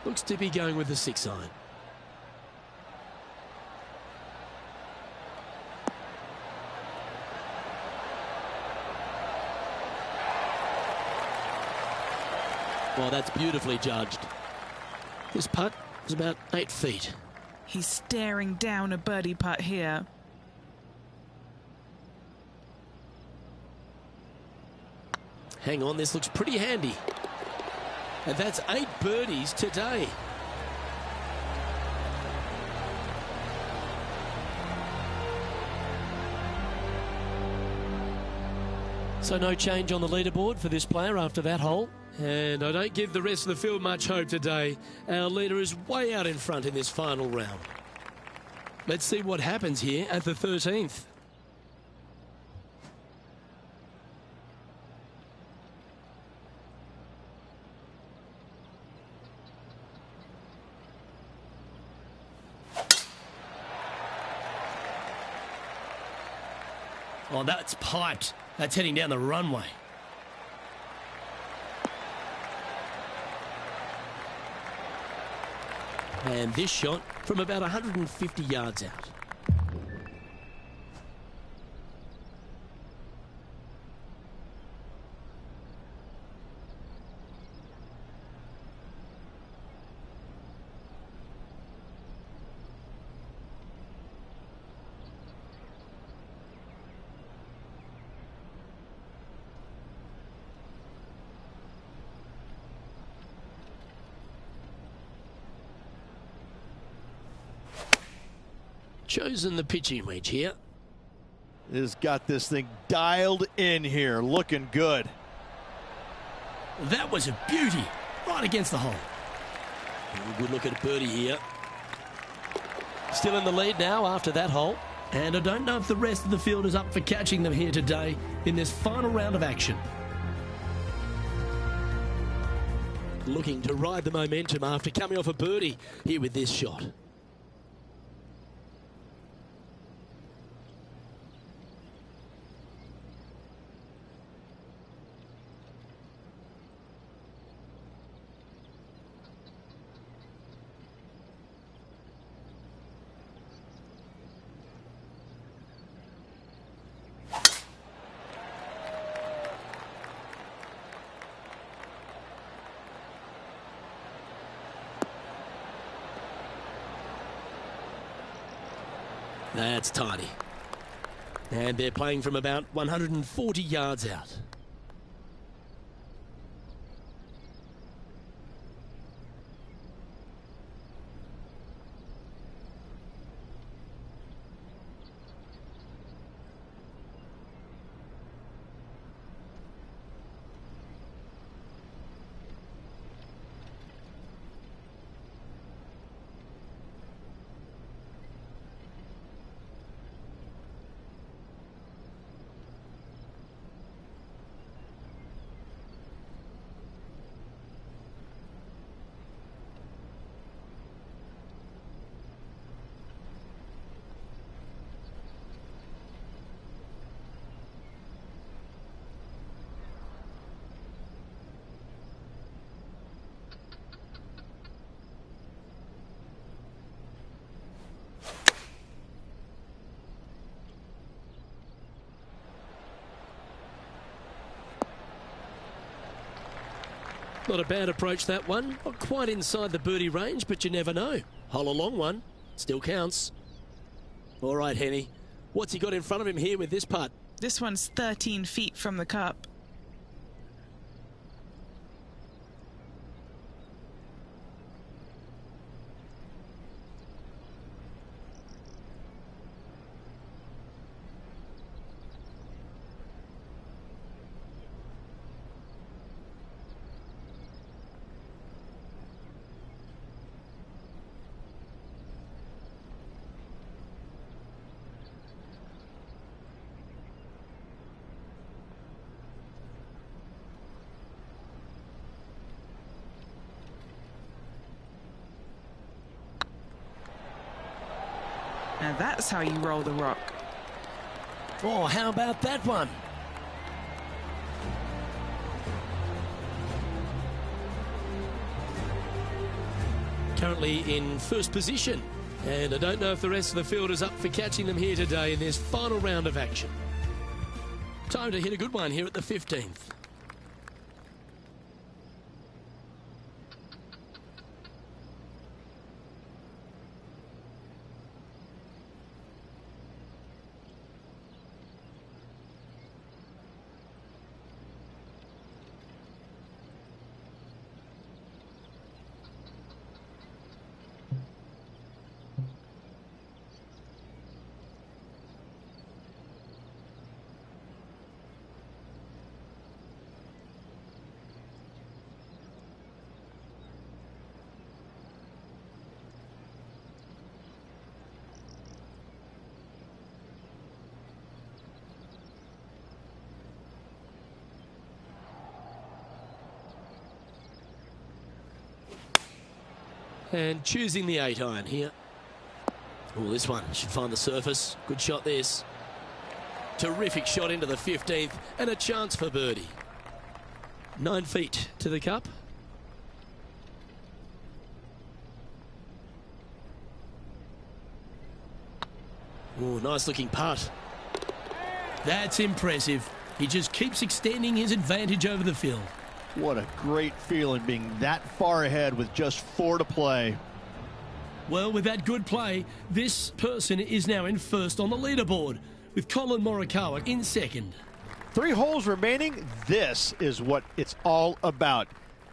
Looks to be going with the 6-iron. Well, that's beautifully judged. This putt was about 8 feet. He's staring down a birdie putt here. Hang on, this looks pretty handy. And that's 8 birdies today. So no change on the leaderboard for this player after that hole. And I don't give the rest of the field much hope today. Our leader is way out in front in this final round. Let's see what happens here at the 13th. Oh, that's piped. That's heading down the runway. And this shot from about 150 yards out. Chosen the pitching wedge here. Has got this thing dialed in here, looking good. That was a beauty, right against the hole. Good look at birdie here. Still in the lead now after that hole. And I don't know if the rest of the field is up for catching them here today in this final round of action. Looking to ride the momentum after coming off a birdie here with this shot. That's tidy. And they're playing from about 140 yards out. Not a bad approach, that one. Not quite inside the birdie range, but you never know. Hole a long one. Still counts. All right, Henny. What's he got in front of him here with this putt? This one's 13 feet from the cup. Now that's how you roll the rock. Oh, how about that one? Currently in first position. And I don't know if the rest of the field is up for catching them here today in this final round of action. Time to hit a good one here at the 15th. And choosing the 8-iron here. Oh, this one should find the surface. Good shot this. Terrific shot into the 15th and a chance for birdie. 9 feet to the cup. Oh, nice looking putt. That's impressive. He just keeps extending his advantage over the field. What a great feeling being that far ahead with just 4 to play. Well, with that good play, this person is now in first on the leaderboard, with Colin Morikawa in second. 3 holes remaining. This is what it's all about.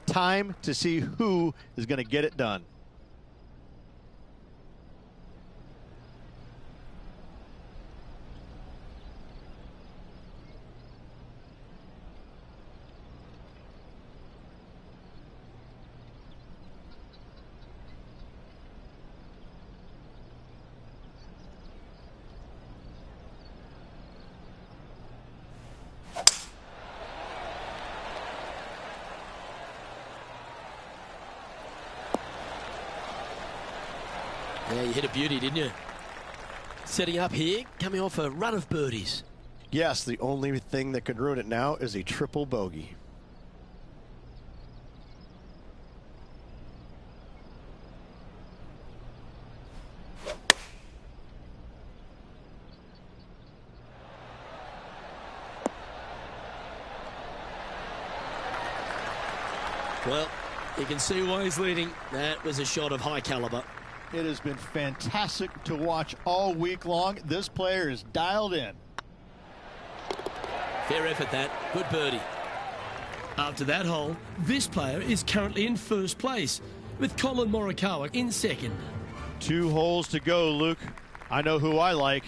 Time to see who is going to get it done. Yeah, you hit a beauty, didn't you? Setting up here, coming off a run of birdies. Yes, the only thing that could ruin it now is a triple bogey. Well, you can see why he's leading. That was a shot of high caliber. It has been fantastic to watch all week long. This player is dialed in. Fair effort that. Good birdie. After that hole, this player is currently in first place, with Colin Morikawa in second. 2 holes to go, Luke. I know who I like.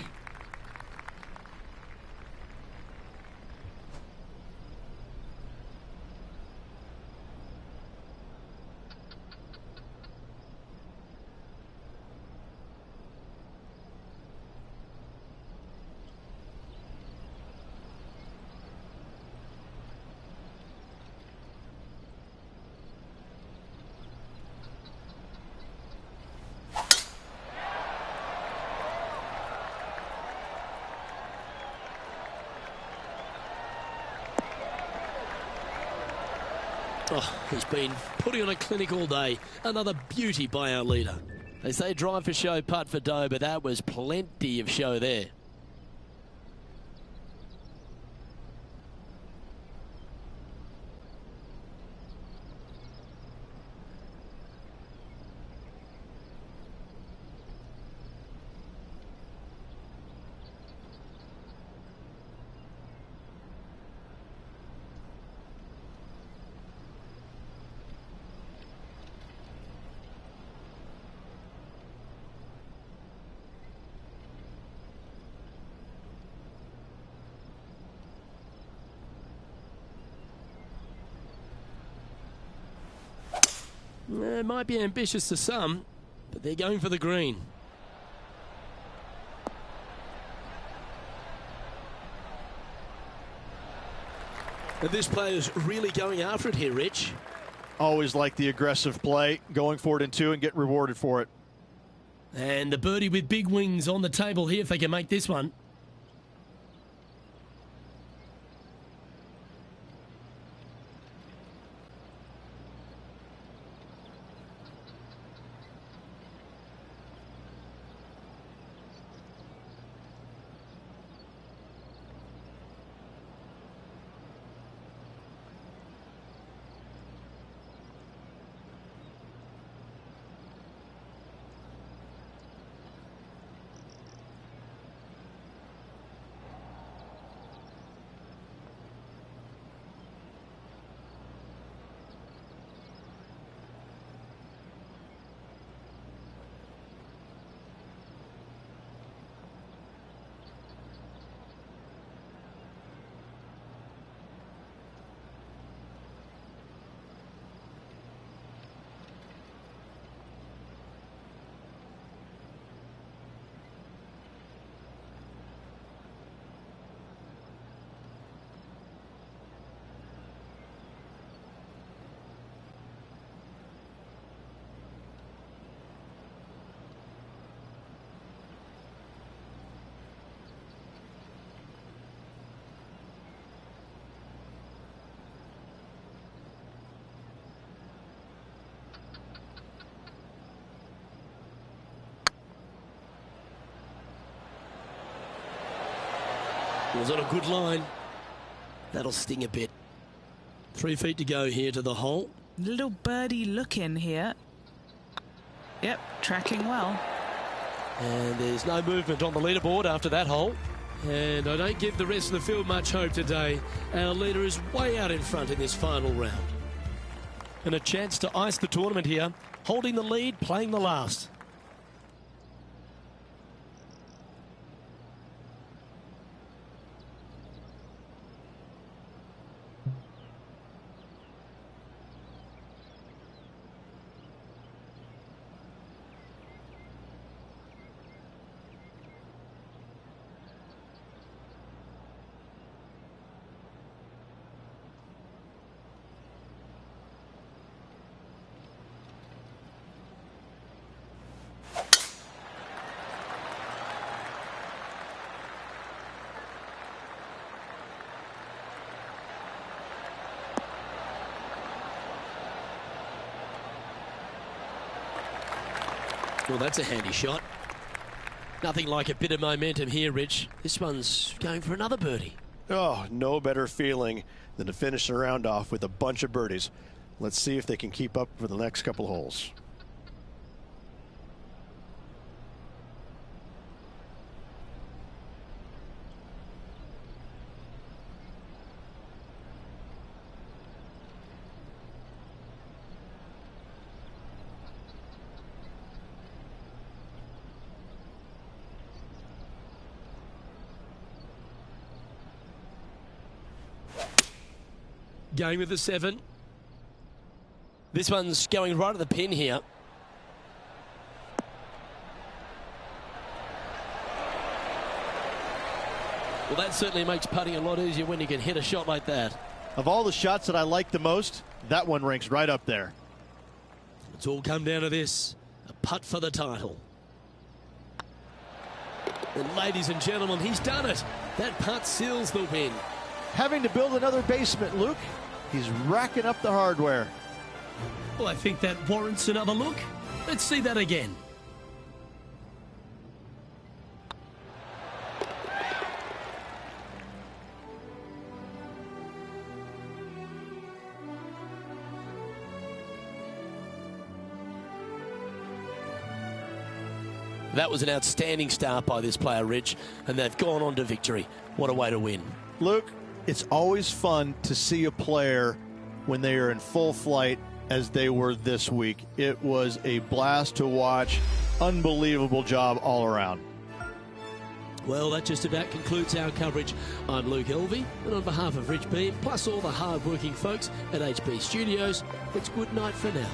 Oh, he's been putting on a clinic all day. Another beauty by our leader. They say drive for show, putt for dough, but that was plenty of show there. It might be ambitious to some, but they're going for the green. And this player's really going after it here, Rich. Always like the aggressive play, going for it in 2 and get rewarded for it. And the birdie with big wings on the table here if they can make this one. Was on a good line. That'll sting a bit. 3 feet to go here to the hole. Little birdie look in here. Yep, tracking well. And there's no movement on the leaderboard after that hole. And I don't give the rest of the field much hope today. Our leader is way out in front in this final round. And a chance to ice the tournament here. Holding the lead, playing the last. Well, that's a handy shot. Nothing like a bit of momentum here, Rich. This one's going for another birdie. Oh, no better feeling than to finish the round off with a bunch of birdies. Let's see if they can keep up for the next couple of holes. Going with the 7. This one's going right at the pin here. Well, that certainly makes putting a lot easier when you can hit a shot like that. Of all the shots that I like the most, that one ranks right up there. It's all come down to this. A putt for the title. And ladies and gentlemen, he's done it. That putt seals the win. Having to build another basement, Luke. He's racking up the hardware. Well, I think that warrants another look. Let's see that again. That was an outstanding start by this player, Rich, and they've gone on to victory. What a way to win. Luke, it's always fun to see a player when they are in full flight as they were this week. It was a blast to watch. Unbelievable job all around. Well, that just about concludes our coverage. I'm Luke Elvey, and on behalf of Rich Beam, plus all the hard-working folks at HB Studios, it's good night for now.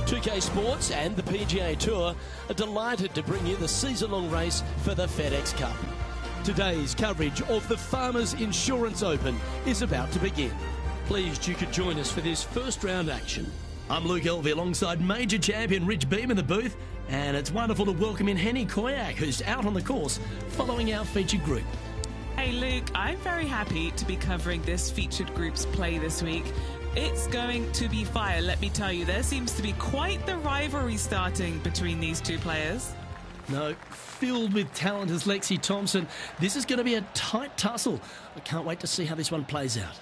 .2K Sports and the PGA Tour are delighted to bring you the season-long race for the FedEx Cup. Today's coverage of the Farmers Insurance Open is about to begin. Pleased you could join us for this first round action. I'm Luke Elvey alongside major champion Rich Beam in the booth, and it's wonderful to welcome in Henny Koyak, who's out on the course following our featured group. Hey Luke, I'm very happy to be covering this featured group's play this week. It's going to be fire, let me tell you. There seems to be quite the rivalry starting between these two players. No, filled with talent as Lexi Thompson. This is going to be a tight tussle. I can't wait to see how this one plays out.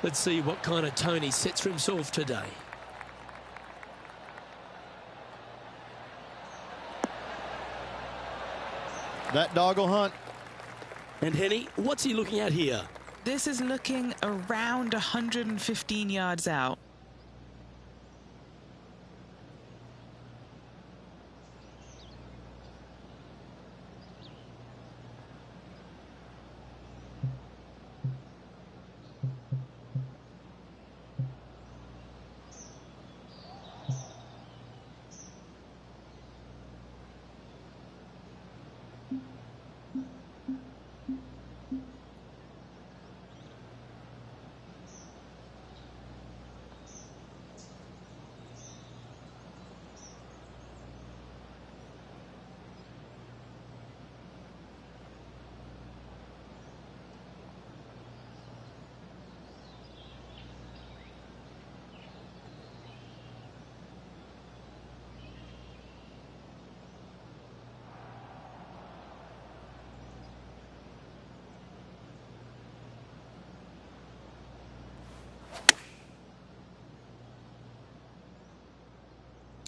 Let's see what kind of tone he sets for himself today. That dog will hunt. And Henny, what's he looking at here? This is looking around 115 yards out.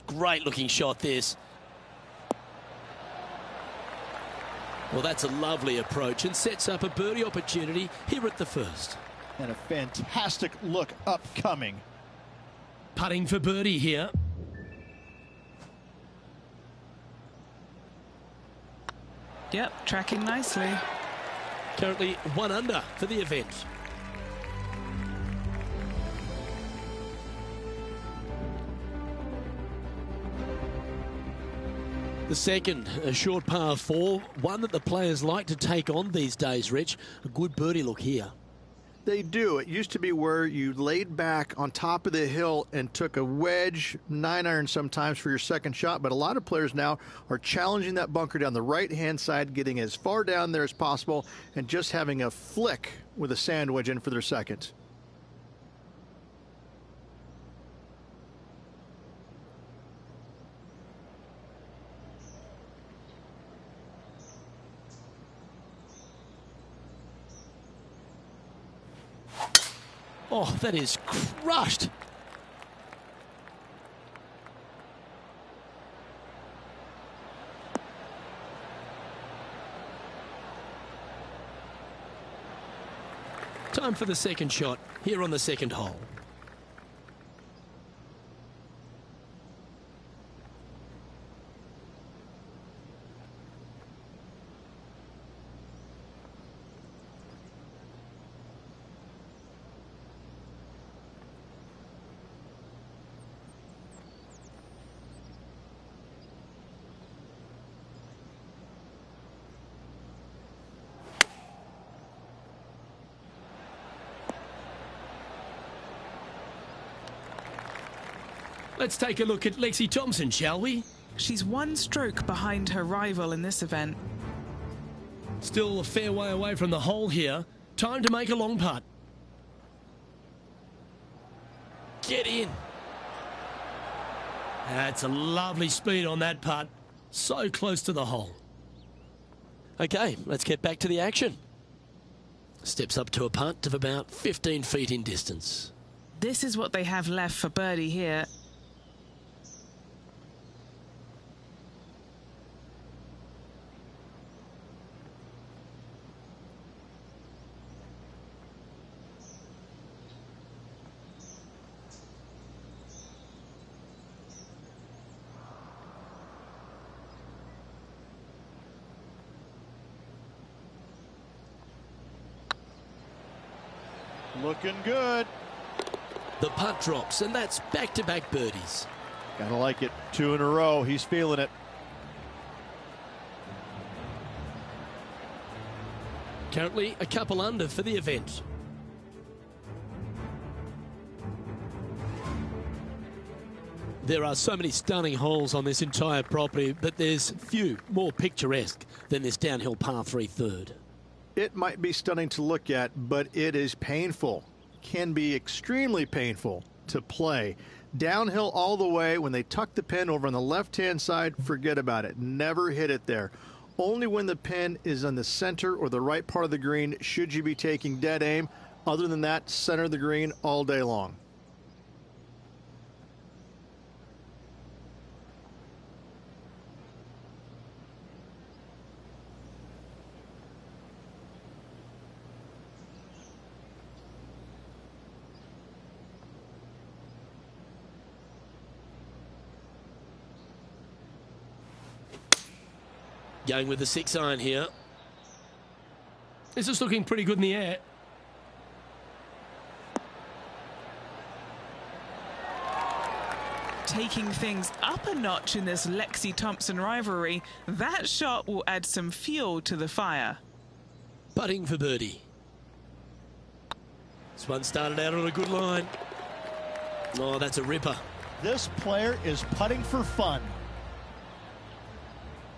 Great looking shot this. Well, that's a lovely approach and sets up a birdie opportunity here at the first. And a fantastic look upcoming. Putting for birdie here. Yep, tracking nicely. Currently 1 under for the event. The second, a short par 4, one that the players like to take on these days, Rich. A good birdie look here. They do. It used to be where you laid back on top of the hill and took a wedge, 9-iron sometimes for your second shot, but a lot of players now are challenging that bunker down the right-hand side, getting as far down there as possible, and just having a flick with a sand wedge in for their second. Oh, that is crushed. Time for the second shot here on the second hole. Let's take a look at Lexi Thompson, shall we? She's 1 stroke behind her rival in this event. Still a fair way away from the hole here. Time to make a long putt. Get in. That's a lovely speed on that putt. So close to the hole. Okay, let's get back to the action. Steps up to a putt of about 15 feet in distance. This is what they have left for birdie here. Looking good. The putt drops, and that's back-to-back birdies. Gotta like it. 2 in a row. He's feeling it. Currently a couple under for the event. There are so many stunning holes on this entire property, but there's few more picturesque than this downhill par 3 third. It might be stunning to look at, but it is painful. Can be extremely painful to play. Downhill all the way. When they tuck the pin over on the left-hand side, forget about it. Never hit it there. Only when the pin is on the center or the right part of the green should you be taking dead aim. Other than that, center of the green all day long. Going with the 6-iron here. This is looking pretty good in the air. Taking things up a notch in this Lexi-Thompson rivalry, that shot will add some fuel to the fire. Putting for birdie. This one started out on a good line. Oh, that's a ripper. This player is putting for fun.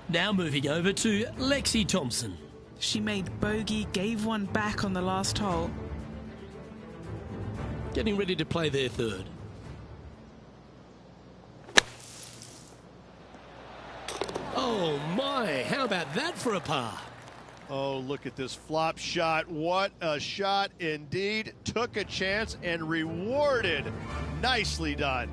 Now moving over to Lexi Thompson. She made bogey, gave one back on the last hole. Getting ready to play their third. Oh my, how about that for a par? Oh, look at this flop shot. What a shot indeed. Took a chance and rewarded. Nicely done.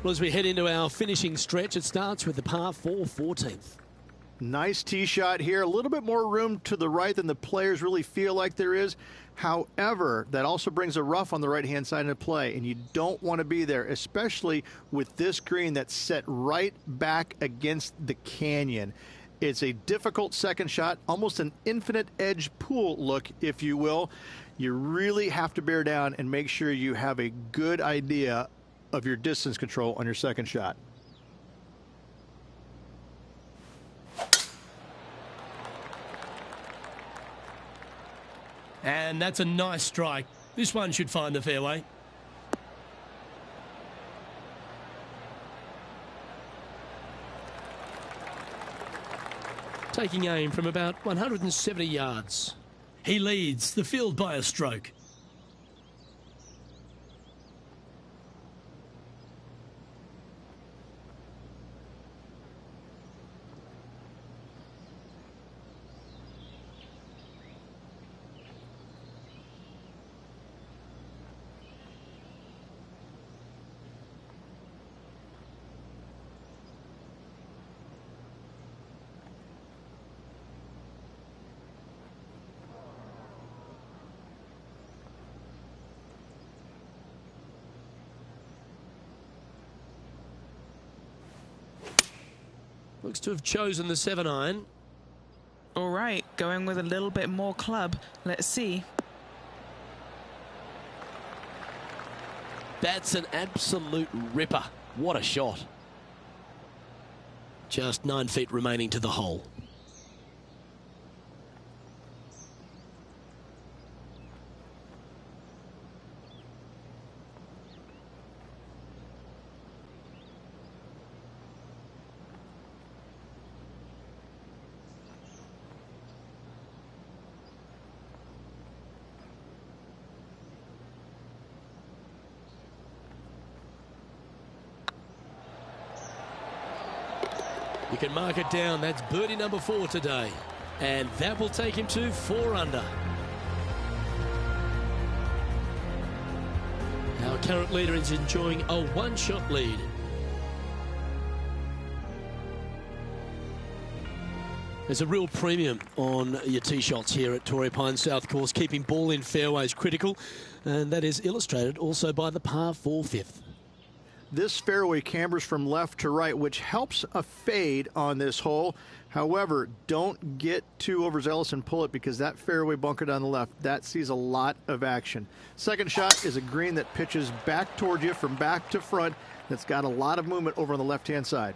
Well, as we head into our finishing stretch, it starts with the par 4 14th. Nice tee shot here. A little bit more room to the right than the players really feel like there is. However, that also brings a rough on the right-hand side into play, and you don't want to be there, especially with this green that's set right back against the canyon. It's a difficult second shot, almost an infinite edge pool look, if you will. You really have to bear down and make sure you have a good idea of your distance control on your second shot. And that's a nice strike. This one should find the fairway. Taking aim from about 170 yards. He leads the field by a stroke. Looks to have chosen the 7-iron. All right, going with a little bit more club. Let's see. That's an absolute ripper. What a shot. Just 9 feet remaining to the hole. You can mark it down. That's birdie number 4 today. And that will take him to 4 under. Our current leader is enjoying a 1-shot lead. There's a real premium on your tee shots here at Torrey Pines South Course. Keeping ball in fairways critical. And that is illustrated also by the par 4 5th. This fairway cambers from left to right, which helps a fade on this hole. However, don't get too overzealous and pull it, because that fairway bunker down the left, that sees a lot of action. Second shot is a green that pitches back toward you from back to front. That's got a lot of movement over on the left-hand side.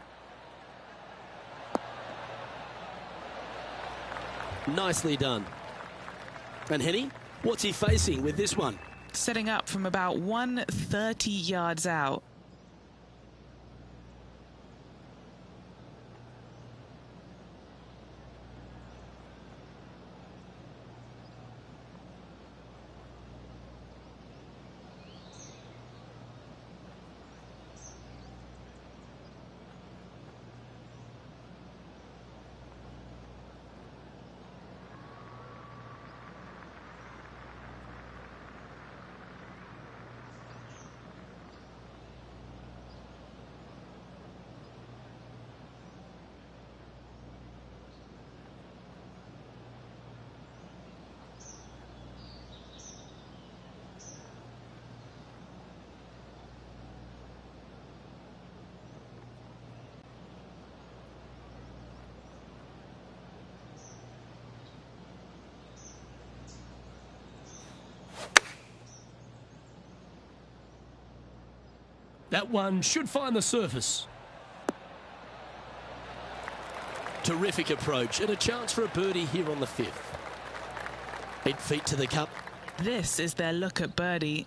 Nicely done. And Henny, what's he facing with this one? Setting up from about 130 yards out. That one should find the surface. Terrific approach and a chance for a birdie here on the 5th. 8 feet to the cup. This is their look at birdie.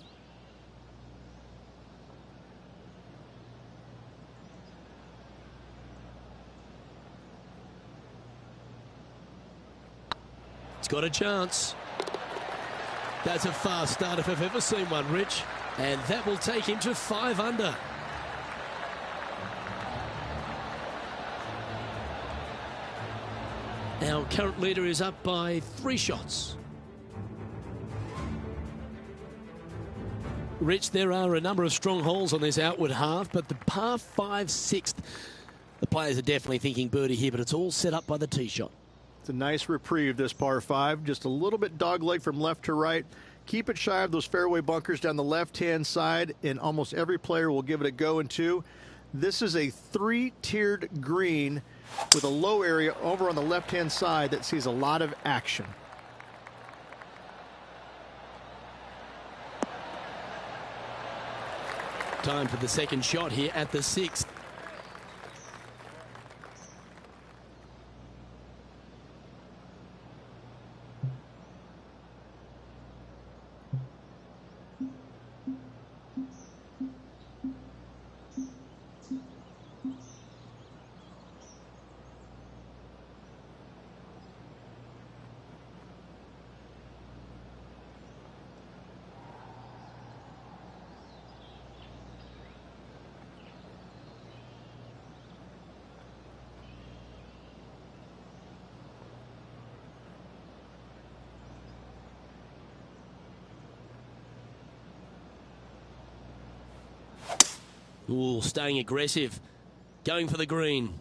It's got a chance. That's a fast start if I've ever seen one, Rich. And that will take him to 5 under. Our current leader is up by 3 shots. Rich, there are a number of strong holes on this outward half, but the par 5 6th, the players are definitely thinking birdie here, but it's all set up by the tee shot. It's a nice reprieve, this par 5. Just a little bit dogleg from left to right. Keep it shy of those fairway bunkers down the left-hand side, and almost every player will give it a go in 2. This is a 3-tiered green with a low area over on the left-hand side that sees a lot of action. Time for the second shot here at the 6th. Ooh, staying aggressive, going for the green.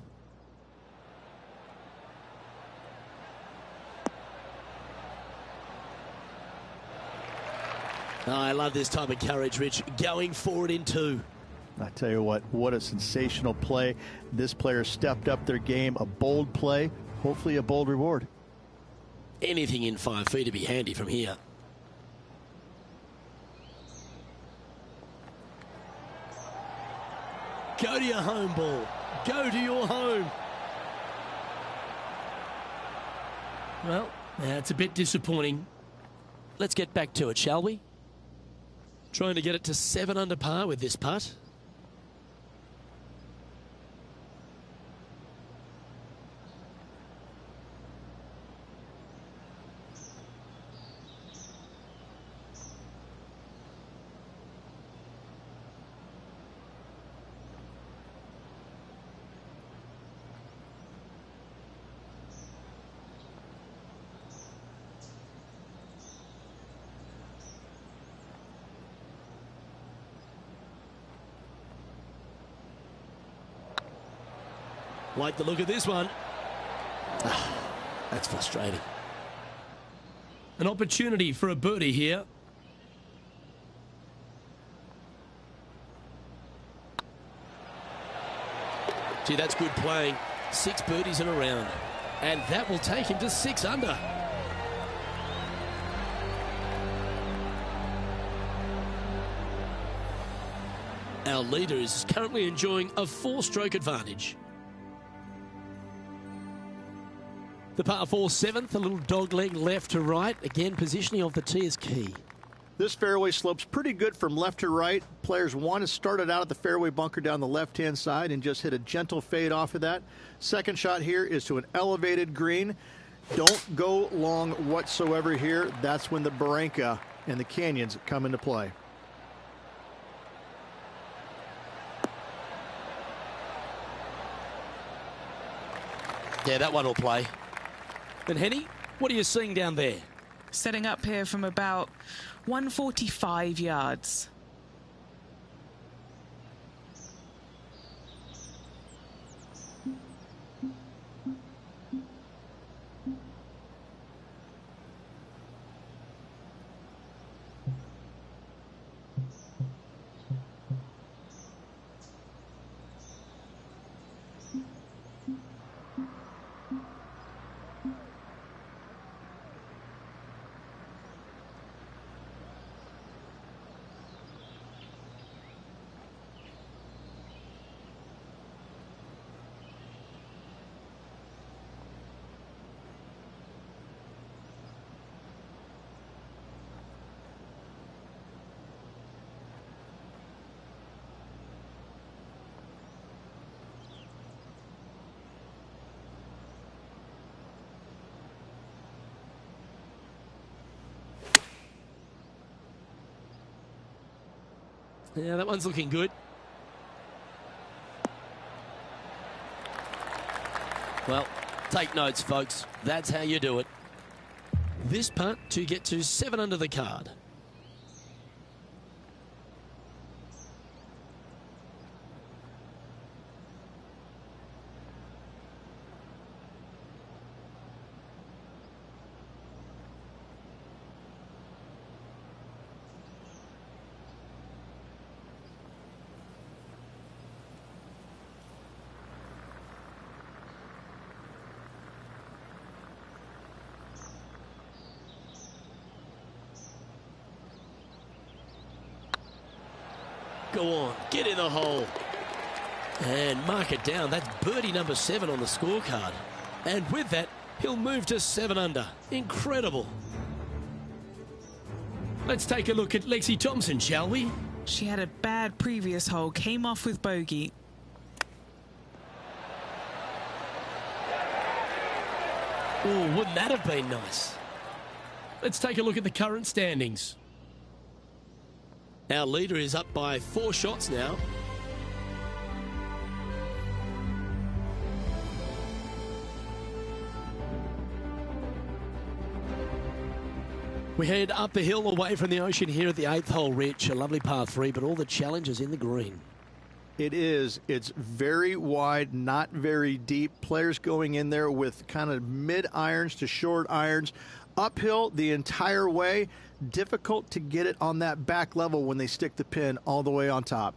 Oh, I love this type of courage, Rich, going forward in 2. I tell you what a sensational play. This player stepped up their game, a bold play, hopefully a bold reward. Anything in 5 feet to be handy from here. Go to your home ball. Go to your home. Well, that's a bit disappointing. Let's get back to it, shall we? Trying to get it to 7 under par with this putt. Like the look of this one. That's frustrating. An opportunity for a birdie here. Gee, that's good playing. 6 birdies in a round. And that will take him to 6 under. Our leader is currently enjoying a 4-stroke advantage. The par 4 7th, a little dog leg left to right. Again, positioning of the tee is key. This fairway slopes pretty good from left to right. Players want to start it out at the fairway bunker down the left-hand side and just hit a gentle fade off of that. Second shot here is to an elevated green. Don't go long whatsoever here. That's when the barranca and the canyons come into play. Yeah, that one will play. And Henny, what are you seeing down there? Setting up here from about 145 yards. Yeah, that one's looking good. Well, take notes, folks. That's how you do it. This putt to get to 7 under the card. Go on, get in the hole. And mark it down. That's birdie number 7 on the scorecard. And with that, he'll move to 7 under. Incredible. Let's take a look at Lexi Thompson, shall we? She had a bad previous hole, came off with bogey. Oh, wouldn't that have been nice? Let's take a look at the current standings. Our leader is up by 4 shots now. We head up the hill away from the ocean here at the 8th hole, Rich. A lovely par 3, but all the challenges in the green. It is. It's very wide, not very deep. Players going in there with kind of mid-irons to short irons. Uphill the entire way. Difficult to get it on that back level when they stick the pin all the way on top.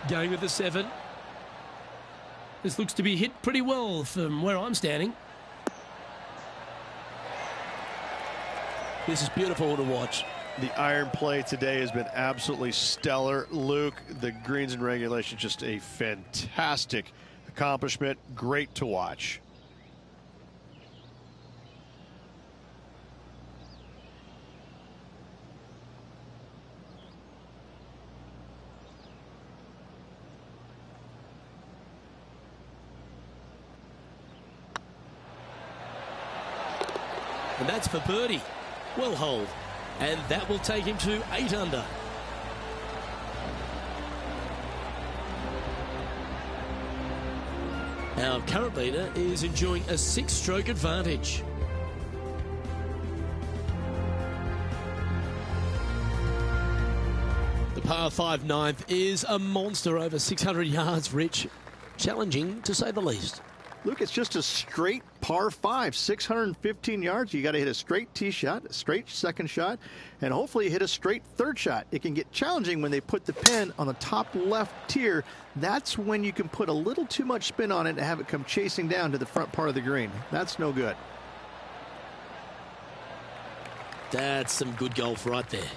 Going with the 7. This looks to be hit pretty well from where I'm standing. This is beautiful to watch. The iron play today has been absolutely stellar. Luke, the greens in regulation, just a fantastic accomplishment. Great to watch. And that's for birdie. well holed. And that will take him to 8 under. Our current leader is enjoying a 6-stroke advantage. The par 5 ninth is a monster over 600 yards, Rich. Challenging, to say the least. Luke, it's just a straight par 5, 615 yards. You got to hit a straight tee shot, a straight second shot, and hopefully you hit a straight third shot. It can get challenging when they put the pin on the top left tier. That's when you can put a little too much spin on it and have it come chasing down to the front part of the green. That's no good. That's some good golf right there.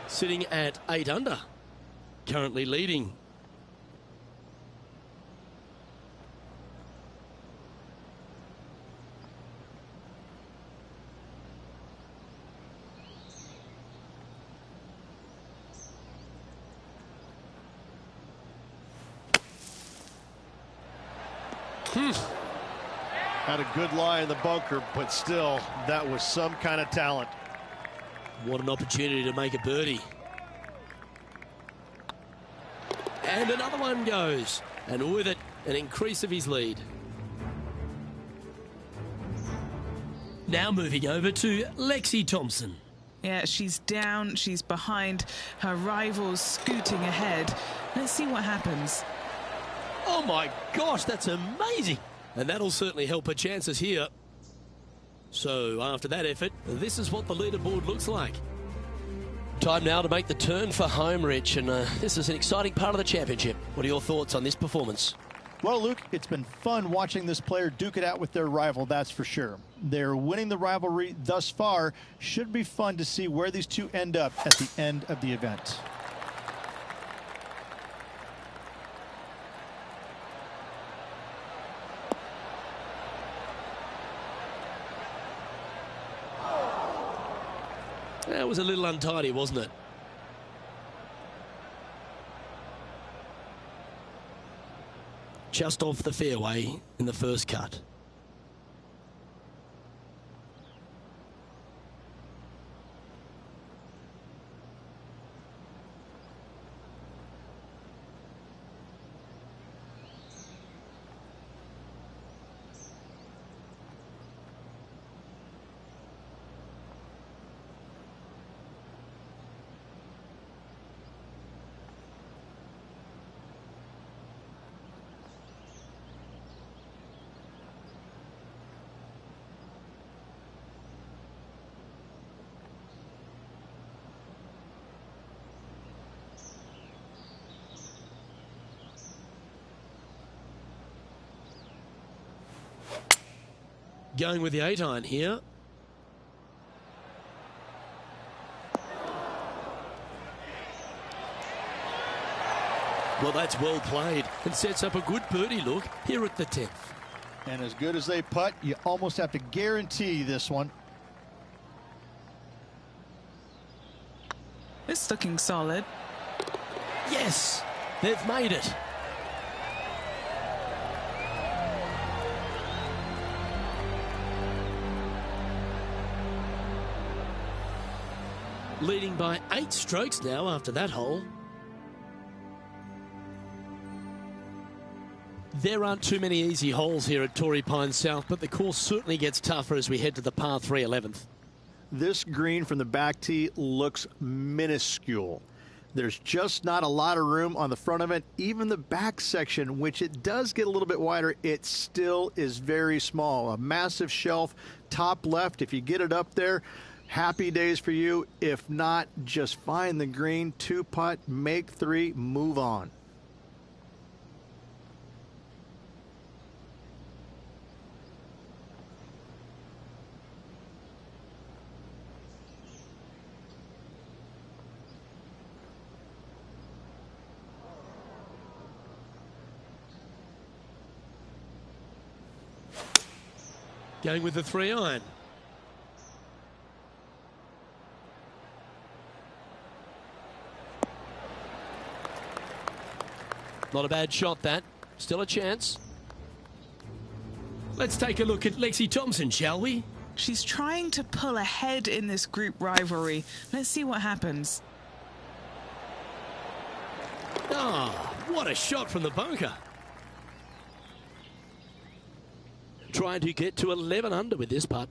Sitting at 8 under, currently leading. Had a good lie in the bunker, but still, that was some kind of talent. What an opportunity to make a birdie. And another one goes. And with it, an increase of his lead. Now moving over to Lexi Thompson. Yeah, she's down, she's behind, her rivals scooting ahead. Let's see what happens. Oh my gosh, that's amazing. And that'll certainly help her chances here. So after that effort, this is what the leaderboard looks like. Time now to make the turn for home, Rich, and this is an exciting part of the championship. What are your thoughts on this performance? Well, Luke, it's been fun watching this player duke it out with their rival, that's for sure. They're winning the rivalry thus far. Should be fun to see where these two end up at the end of the event. That was a little untidy, wasn't it? Just off the fairway in the first cut. Going with the 8-iron here. Well, that's well played and sets up a good birdie look here at the 10th. And as good as they putt, you almost have to guarantee this one. It's looking solid. Yes, they've made it. Leading by 8 strokes now after that hole. There aren't too many easy holes here at Torrey Pines South, but the course certainly gets tougher as we head to the par 3 11th. This green from the back tee looks minuscule. There's just not a lot of room on the front of it. Even the back section, which it does get a little bit wider, it still is very small. A massive shelf, top left. If you get it up there, happy days for you. If not, just find the green, 2-putt, make 3, move on. Going with the 3-iron. Not a bad shot, that. Still a chance. Let's take a look at Lexi Thompson, shall we? She's trying to pull ahead in this group rivalry. Let's see what happens. Ah, what a shot from the bunker. Trying to get to 11 under with this putt.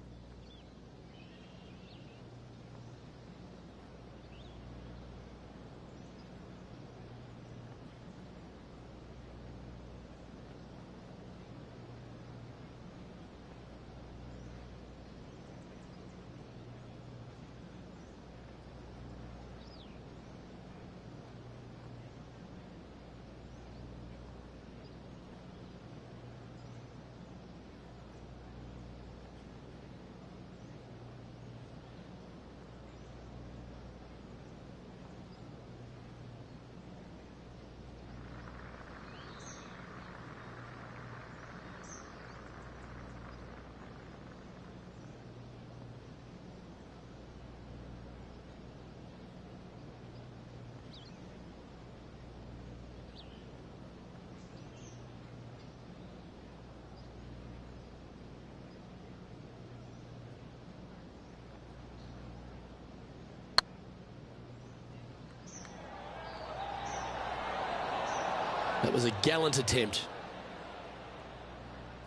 That was a gallant attempt.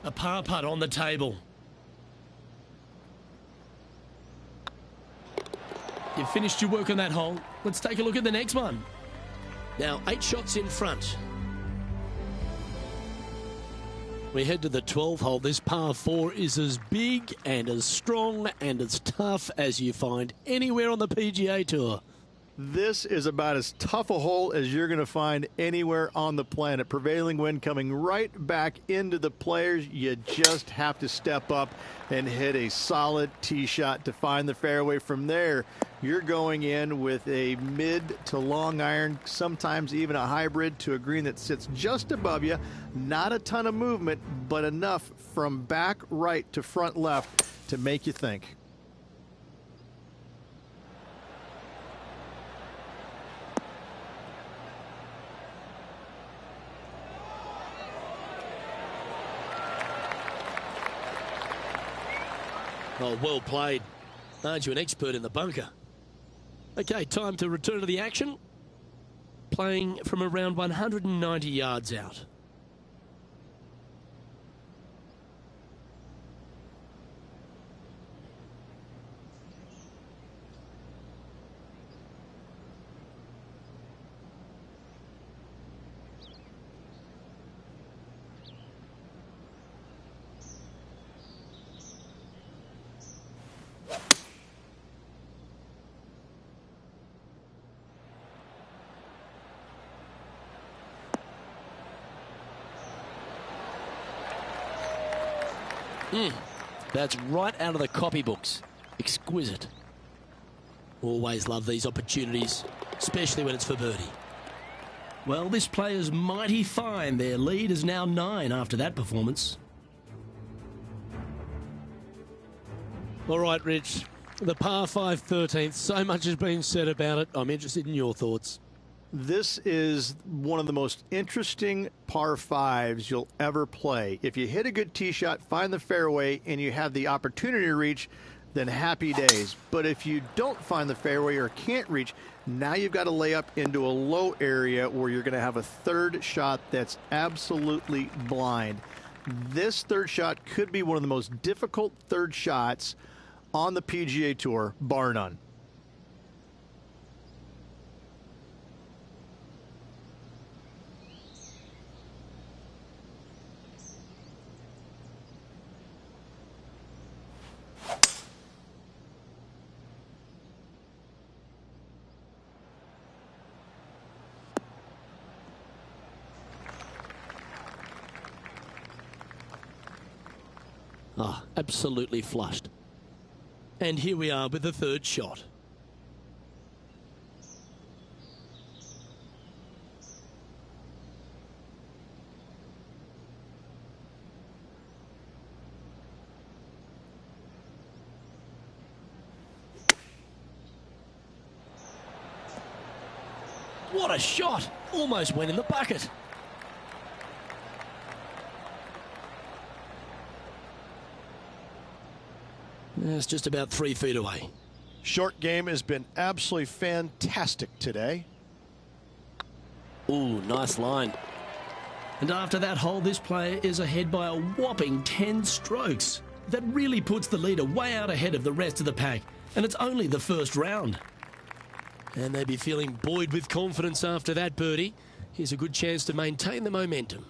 A par putt on the table. You've finished your work on that hole. Let's take a look at the next one. Now, 8 shots in front. We head to the 12th hole. This par 4 is as big and as strong and as tough as you find anywhere on the PGA Tour. This is about as tough a hole as you're going to find anywhere on the planet. Prevailing wind coming right back into the players. You just have to step up and hit a solid tee shot to find the fairway. From there, you're going in with a mid to long iron, sometimes even a hybrid, to a green that sits just above you. Not a ton of movement, but enough from back right to front left to make you think. Oh, well played. Aren't you an expert in the bunker? Okay, time to return to the action. Playing from around 190 yards out. That's right out of the copybooks. Exquisite. Always love these opportunities, especially when it's for birdie. Well, this player's mighty fine. Their lead is now 9 after that performance. All right, Rich. The par 5 13th. So much has been said about it. I'm interested in your thoughts. This is one of the most interesting par 5s you'll ever play. If you hit a good tee shot, find the fairway, and you have the opportunity to reach, then happy days. But if you don't find the fairway or can't reach, now you've got to lay up into a low area where you're going to have a third shot that's absolutely blind. This third shot could be one of the most difficult third shots on the PGA Tour, bar none. Ah, absolutely flushed. And here we are with the third shot. What a shot! Almost went in the bucket. It's just about 3 feet away. Short game has been absolutely fantastic today. Ooh, nice line. And after that hole, this player is ahead by a whopping 10 strokes. That really puts the leader way out ahead of the rest of the pack. And it's only the first round. And they'd be feeling buoyed with confidence after that birdie. Here's a good chance to maintain the momentum.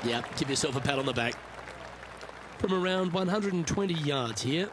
Yeah, give yourself a pat on the back. From around 120 yards here.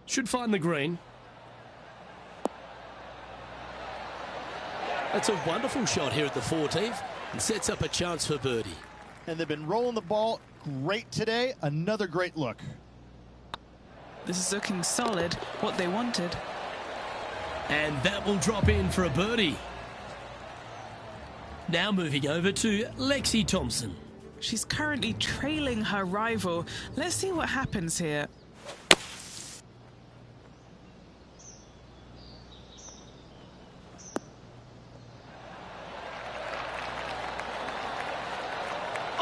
Should find the green. That's a wonderful shot here at the 14th and sets up a chance for birdie. And they've been rolling the ball great today. Another great look. This is looking solid, what they wanted. And that will drop in for a birdie. Now moving over to Lexi Thompson. She's currently trailing her rival. Let's see what happens here.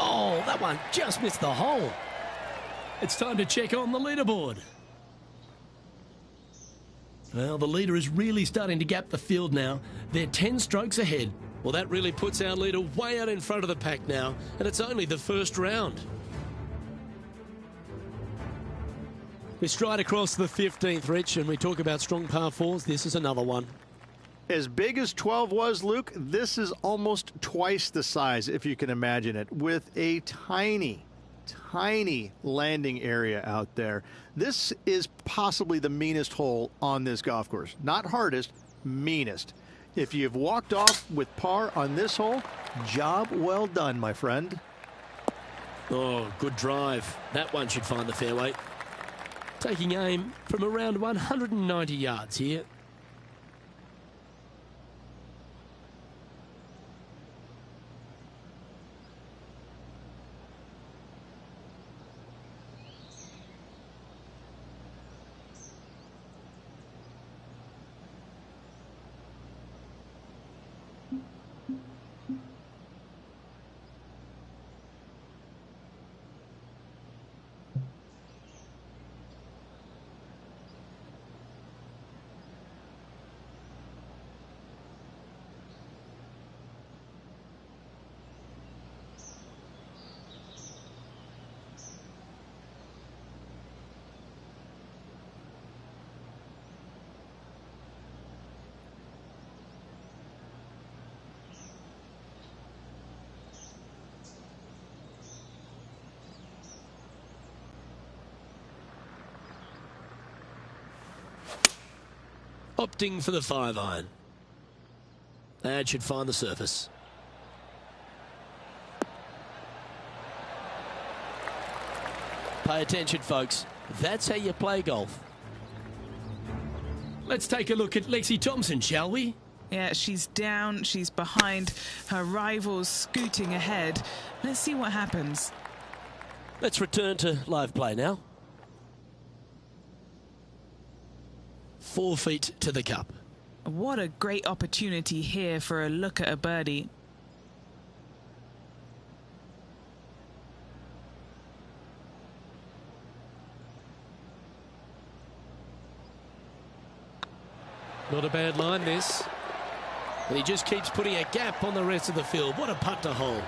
Oh, that one just missed the hole. It's time to check on the leaderboard. Well, the leader is really starting to gap the field now. They're 10 strokes ahead. Well, that really puts our leader way out in front of the pack now, and it's only the first round. We stride across the 15th, Rich, and we talk about strong par fours. This is another one. As big as 12 was, Luke, this is almost twice the size, if you can imagine it, with a tiny landing area out there. This is possibly the meanest hole on this golf course. Not hardest, meanest. If you've walked off with par on this hole, job well done, my friend. Oh, good drive. That one should find the fairway. Taking aim from around 190 yards here. opting for the 5-iron. That should find the surface. Pay attention, folks. That's how you play golf. Let's take a look at Lexi Thompson, shall we? Yeah, she's down, she's behind, her rivals scooting ahead. Let's see what happens. Let's return to live play now. 4 feet to the cup. What a great opportunity here for a look at a birdie. Not a bad line, this. And he just keeps putting a gap on the rest of the field. What a putt to hole.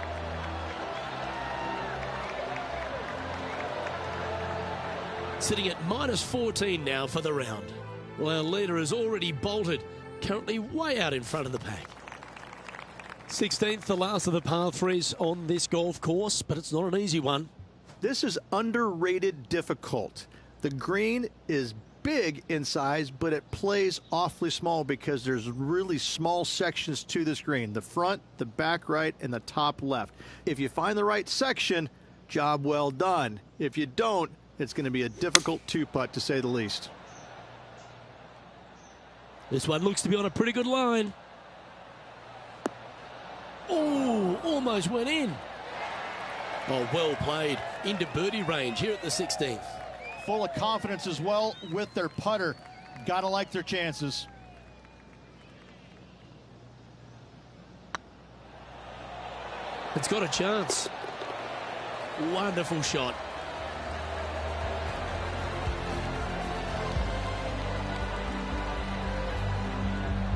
Sitting at -14 now for the round. Well, our leader has already bolted, currently way out in front of the pack. 16th, the last of the par 3s on this golf course, but it's not an easy one. This is underrated difficult. The green is big in size, but it plays awfully small because there's really small sections to this green. The front, the back right, and the top left. If you find the right section, job well done. If you don't, it's going to be a difficult 2-putt to say the least. This one looks to be on a pretty good line. Oh, almost went in. Oh, well played. Into birdie range here at the 16th. Full of confidence as well with their putter. Gotta like their chances. It's got a chance. Wonderful shot.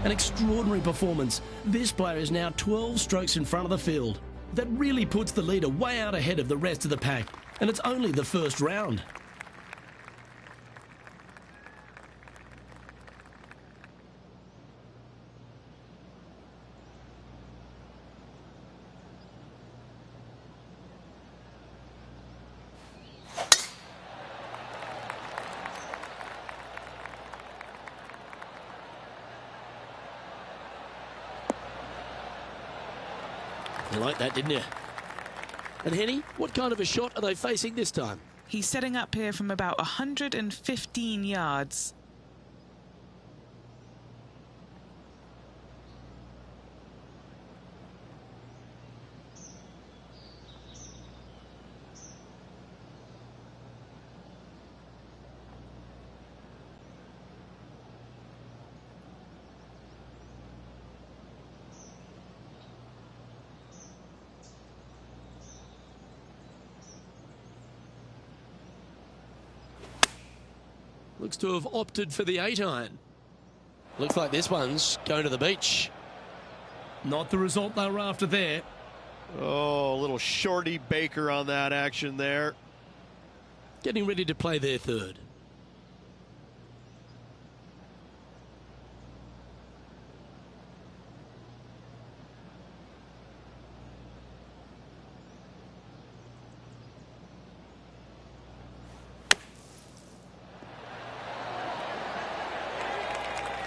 An extraordinary performance. This player is now 12 strokes in front of the field. That really puts the leader way out ahead of the rest of the pack. And it's only the first round. You like that, didn't you? And Henny, what kind of a shot are they facing this time? He's setting up here from about 115 yards. Looks to have opted for the 8-iron. Looks like this one's going to the beach. Not the result they were after there. Oh, a little shorty Baker on that action there. Getting ready to play their third.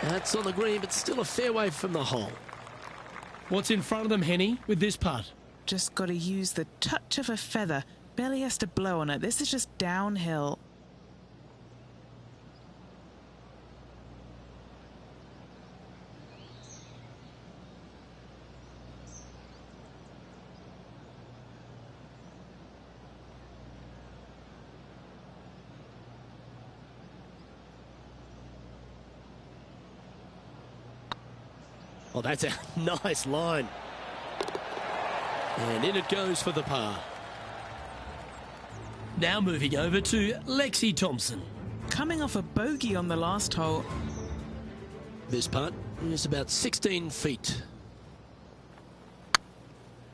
That's on the green, but still a fair way from the hole. What's in front of them, Henny, with this putt? Just got to use the touch of a feather. Barely has to blow on it. This is just downhill. Oh, that's a nice line. And in it goes for the par. Now moving over to Lexi Thompson. Coming off a bogey on the last hole. This putt is about 16 feet.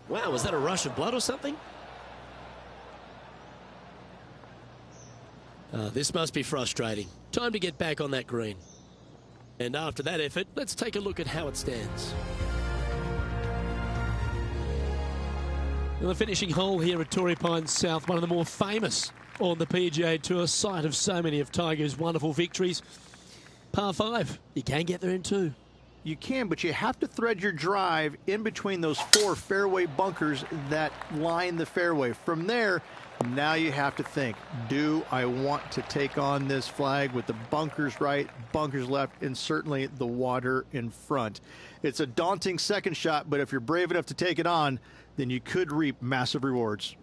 Wow, was that a rush of blood or something? This must be frustrating. Time to get back on that green. And after that effort, let's take a look at how it stands. Well, the finishing hole here at Torrey Pines South, one of the more famous on the PGA Tour, site of so many of Tiger's wonderful victories. Par 5. You can get there in 2. You can, but you have to thread your drive in between those 4 fairway bunkers that line the fairway. From there, now you have to think, do I want to take on this flag with the bunkers right, bunkers left, and certainly the water in front? It's a daunting second shot, but if you're brave enough to take it on, then you could reap massive rewards.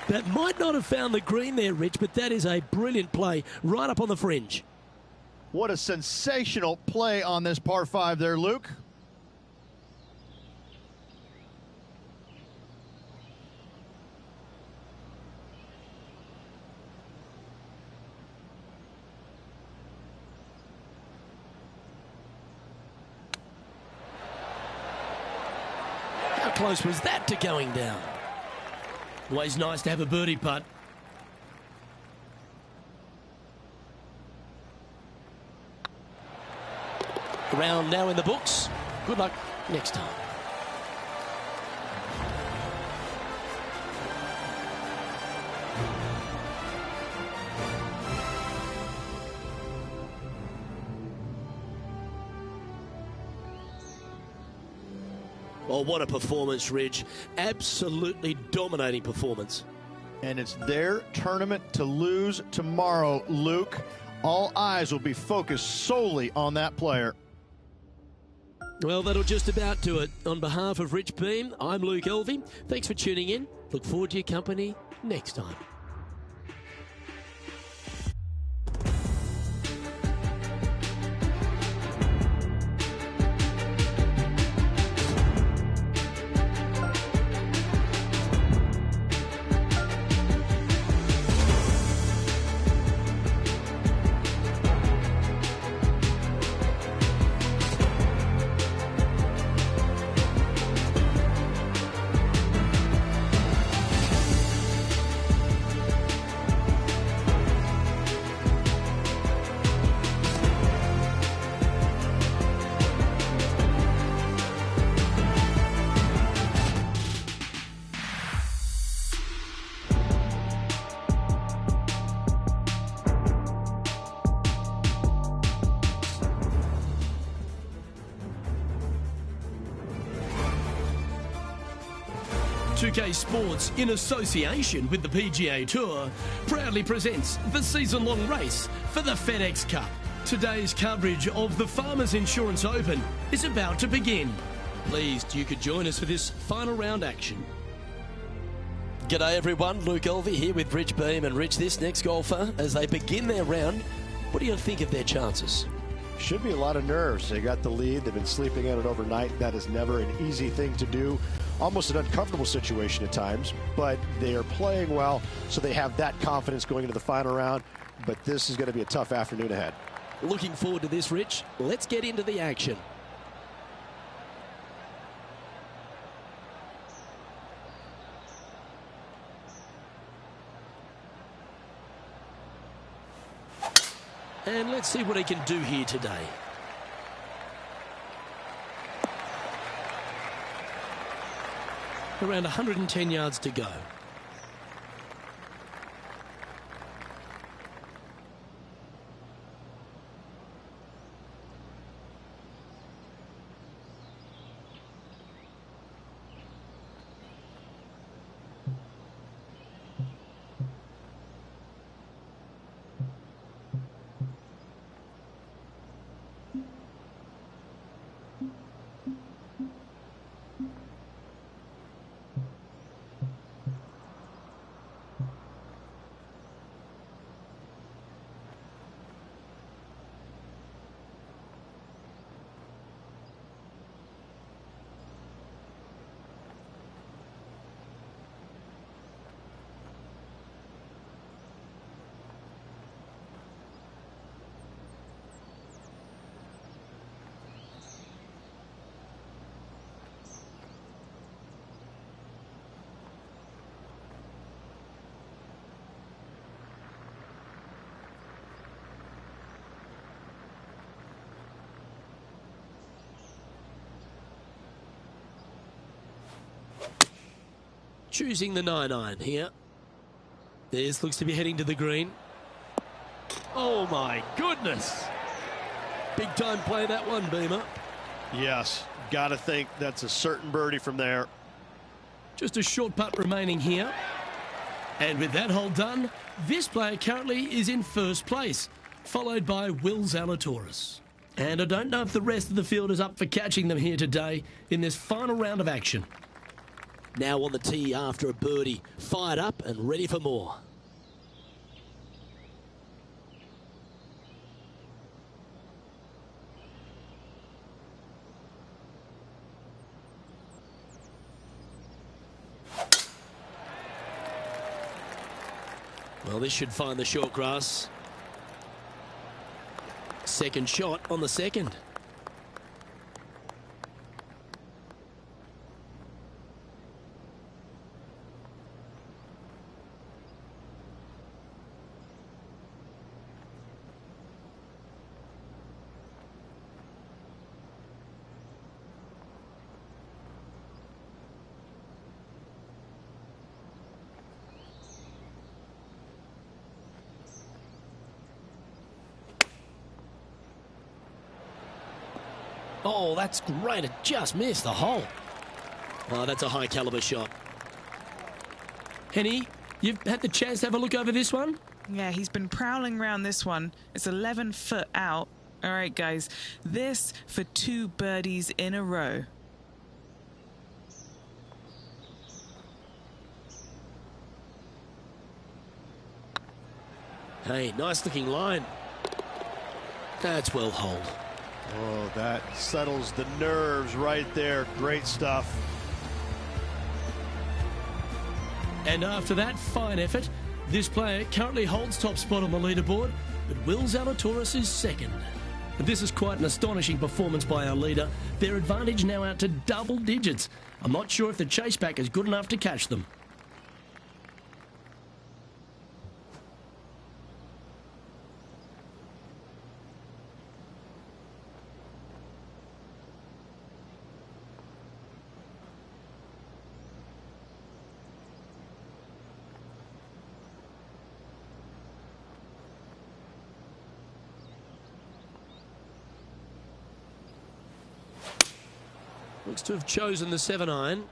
That might not have found the green there, Rich, but that is a brilliant play right up on the fringe. What a sensational play on this par 5 there, Luke. How close was that to going down? Always nice to have a birdie putt. Round now in the books. Good luck next time. Oh, what a performance, Ridge. Absolutely dominating performance. And it's their tournament to lose tomorrow, Luke. All eyes will be focused solely on that player. Well, that'll just about do it. On behalf of Rich Beam, I'm Luke Elvey. Thanks for tuning in. Look forward to your company next time. UK Sports, in association with the PGA Tour, proudly presents the season-long race for the FedEx Cup. Today's coverage of the Farmers Insurance Open is about to begin. Pleased you could join us for this final round action. G'day everyone, Luke Elvey here with Rich Beam. And Rich, this next golfer, as they begin their round, what do you think of their chances? Should be a lot of nerves. They got the lead. They've been sleeping in it overnight. That is never an easy thing to do. Almost an uncomfortable situation at times, but they are playing well, so they have that confidence going into the final round. But this is going to be a tough afternoon ahead. Looking forward to this, Rich. Let's get into the action. And let's see what he can do here today. Around 110 yards to go. choosing the 9-iron here. This looks to be heading to the green. Oh my goodness. Big time play that one, Beamer. Yes, got to think that's a certain birdie from there. Just a short putt remaining here. And with that hole done, this player currently is in first place, followed by Will Zalatoris. And I don't know if the rest of the field is up for catching them here today in this final round of action. Now on the tee after a birdie, fired up and ready for more. Well, this should find the short grass. Second shot on the second. Oh, that's great. It just missed the hole. Oh, that's a high caliber shot. Henny, you've had the chance to have a look over this one? Yeah, he's been prowling around this one. It's 11 foot out. All right, guys. This for 2 birdies in a row. Hey, nice looking line. That's well holed. Oh, that settles the nerves right there. Great stuff. And after that fine effort, this player currently holds top spot on the leaderboard, but Will Zalatoris is second. And this is quite an astonishing performance by our leader. Their advantage now out to double digits. I'm not sure if the chase back is good enough to catch them. Looks to have chosen the 7-iron.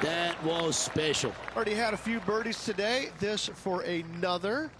That was special. Already had a few birdies today. This for another.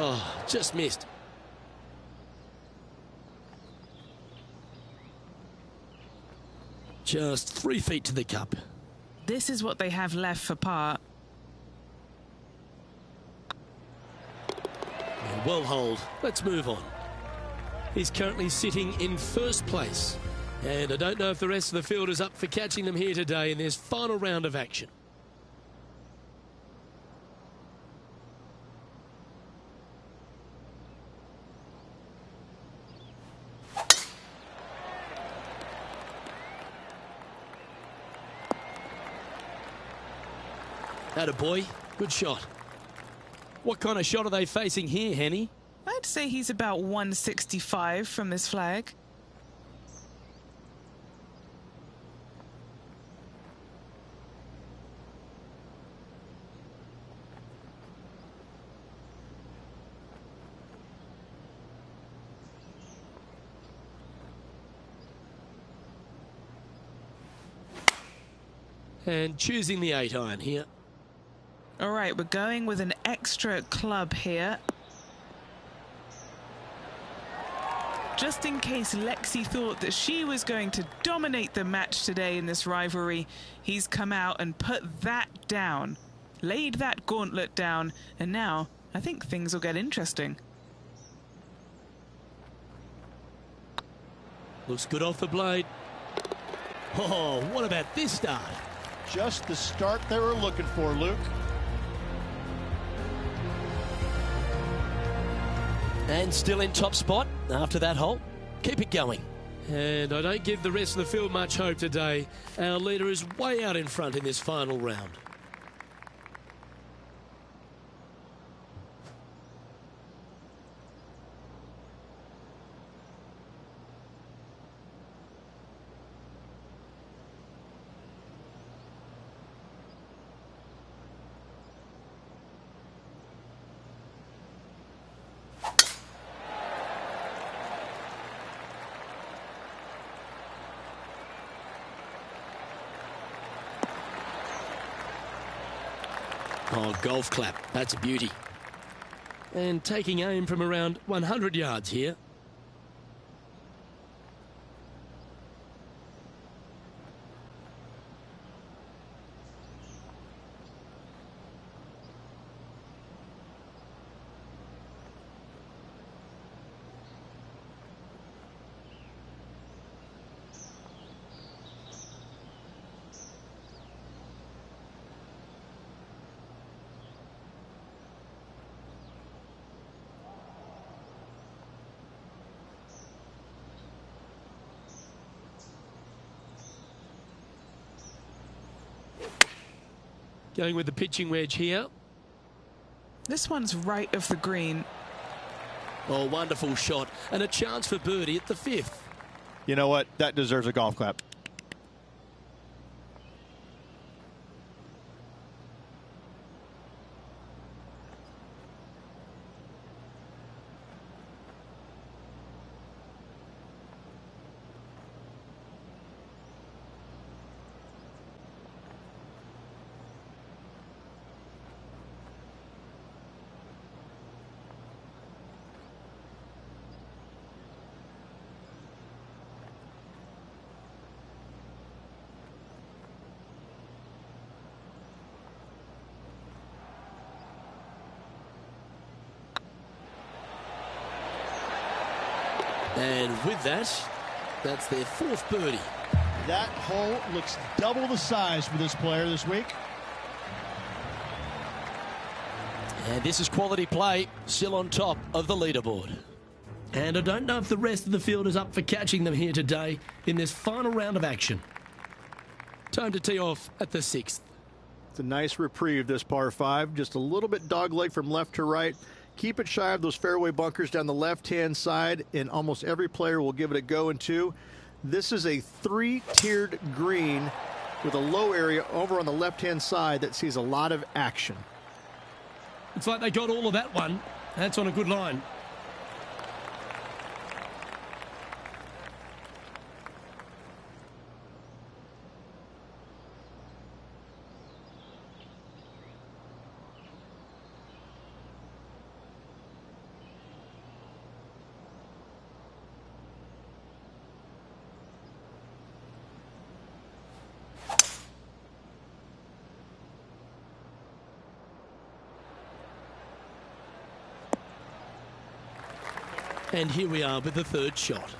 Oh, just missed. Just 3 feet to the cup. This is what they have left for par. Well holed. Let's move on. He's currently sitting in first place. And I don't know if the rest of the field is up for catching them here today in this final round of action. Attaboy, good shot. What kind of shot are they facing here, Henny? I'd say he's about 165 from this flag. And choosing the 8-iron here. All right, we're going with an extra club here. just in case Lexi thought that she was going to dominate the match today in this rivalry, he's come out and put that down, laid that gauntlet down, and now I think things will get interesting. Looks good off the blade. Oh, what about this start? Just the start they were looking for, Luke. And still in top spot after that hole. Keep it going. And I don't give the rest of the field much hope today. Our leader is way out in front in this final round. Oh, golf clap. That's a beauty. And taking aim from around 100 yards here. Going with the pitching wedge here. This one's right of the green. Oh, wonderful shot. And a chance for birdie at the 5th. You know what? That deserves a golf clap. And with that, that's their 4th birdie. That hole looks double the size for this player this week. And this is quality play, still on top of the leaderboard. And I don't know if the rest of the field is up for catching them here today in this final round of action. Time to tee off at the 6th. It's a nice reprieve, this par 5. Just a little bit dogleg from left to right. Keep it shy of those fairway bunkers down the left-hand side, and almost every player will give it a go in 2. This is a 3-tiered green with a low area over on the left-hand side that sees a lot of action. Looks like they got all of that one. That's on a good line. And here we are with the 3rd shot.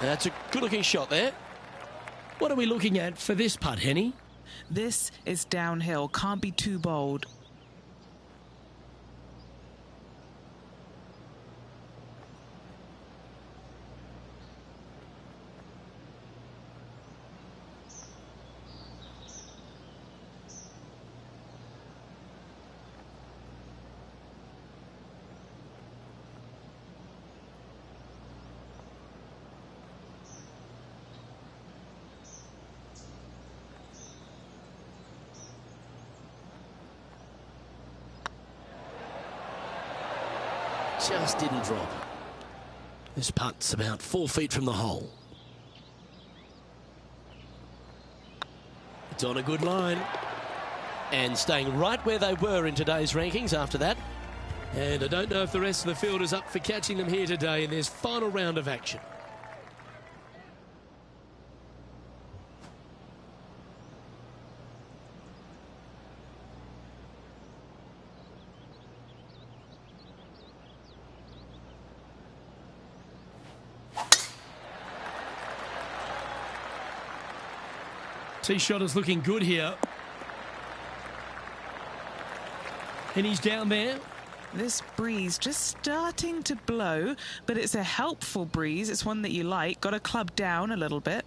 That's a good-looking shot there. What are we looking at for this putt, Henny? This is downhill, can't be too bold. just didn't drop. This putt's about 4 feet from the hole. It's on a good line. And staying right where they were in today's rankings after that. And I don't know if the rest of the field is up for catching them here today in this final round of action. Tee shot is looking good here. And he's down there. This breeze just starting to blow, but it's a helpful breeze. It's one that you like. Got to club down a little bit.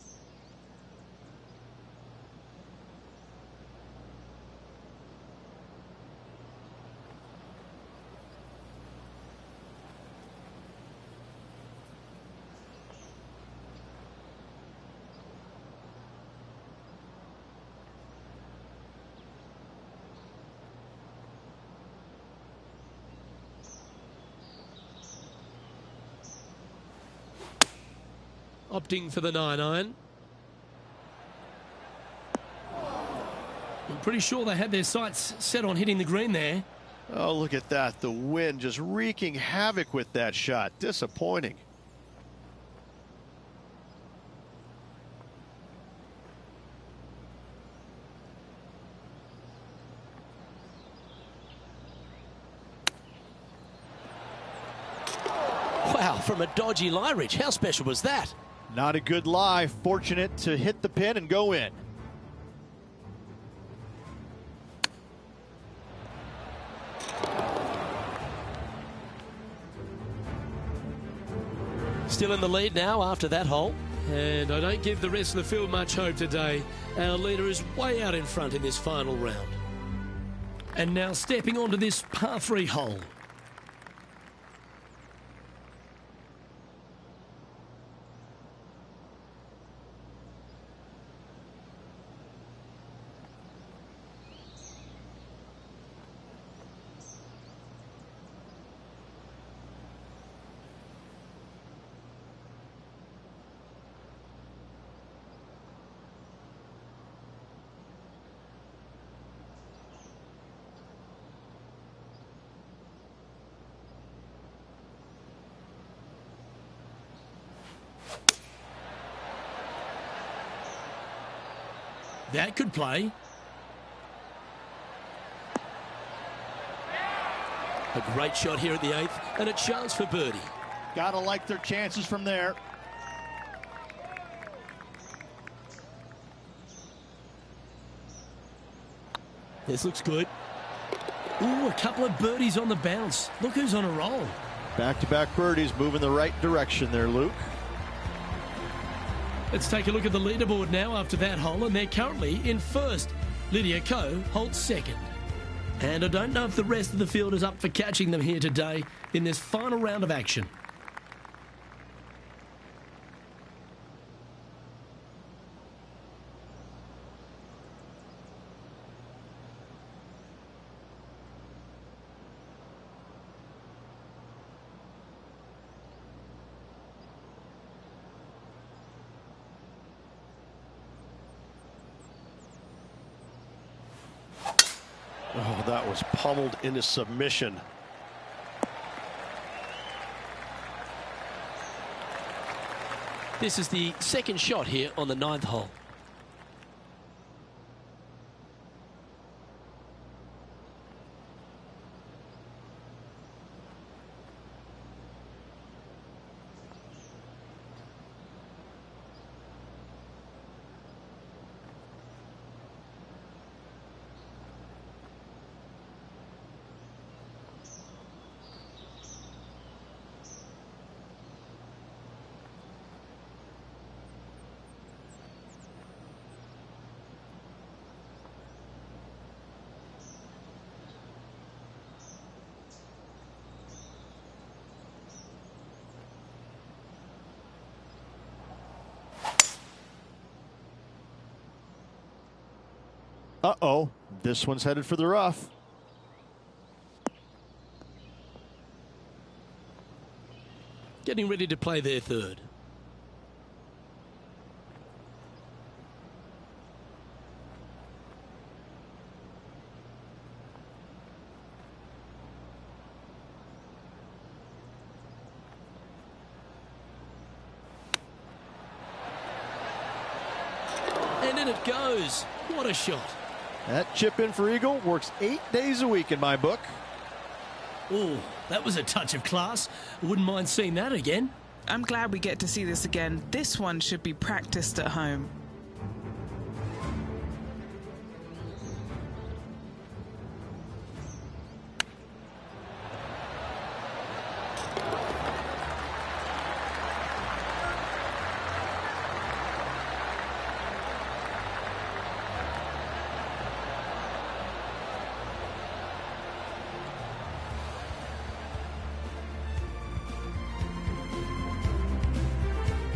Opting for the 9-iron. I'm pretty sure they had their sights set on hitting the green there. Oh, look at that. The wind just wreaking havoc with that shot. Disappointing. Wow, from a dodgy lie, Rich. How special was that? Not a good lie. Fortunate to hit the pin and go in. Still in the lead now after that hole. And I don't give the rest of the field much hope today. Our leader is way out in front in this final round. And now stepping onto this par 3 hole. That could play. A great shot here at the 8th, and a chance for birdie. Gotta like their chances from there. This looks good. Ooh, a couple of birdies on the bounce. Look who's on a roll. Back-to-back birdies, moving the right direction there, Luke. Let's take a look at the leaderboard now after that hole, and they're currently in first. Lydia Ko holds second. And I don't know if the rest of the field is up for catching them here today in this final round of action. Oh, that was pummeled into submission. This is the second shot here on the 9th hole. Uh-oh, this one's headed for the rough. getting ready to play their third. And in it goes. What a shot. That chip in for Eagle works 8 days a week in my book. Oh, that was a touch of class. Wouldn't mind seeing that again. I'm glad we get to see this again. This one should be practiced at home.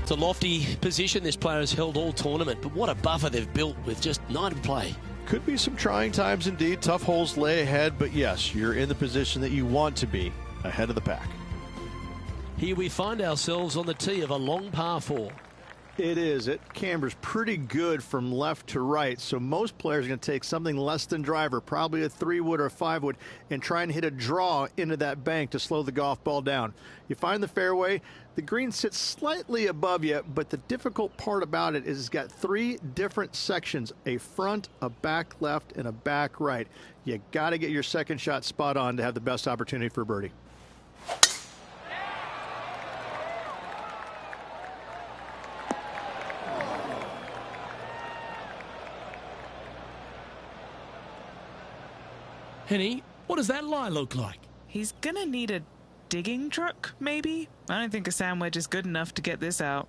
It's a lofty position this player has held all tournament, but what a buffer they've built with just 9 to play. Could be some trying times indeed. Tough holes lay ahead, but yes, you're in the position that you want to be, ahead of the pack. Here we find ourselves on the tee of a long par 4. It is. It cambers pretty good from left to right, so most players are going to take something less than driver, probably a 3-wood or a 5-wood, and try and hit a draw into that bank to slow the golf ball down. You find the fairway, the green sits slightly above you, but the difficult part about it is it's got 3 different sections, a front, a back left, and a back right. You got to get your second shot spot on to have the best opportunity for birdie. Henny, what does that lie look like? He's gonna need a digging truck, maybe? I don't think a sand wedge is good enough to get this out.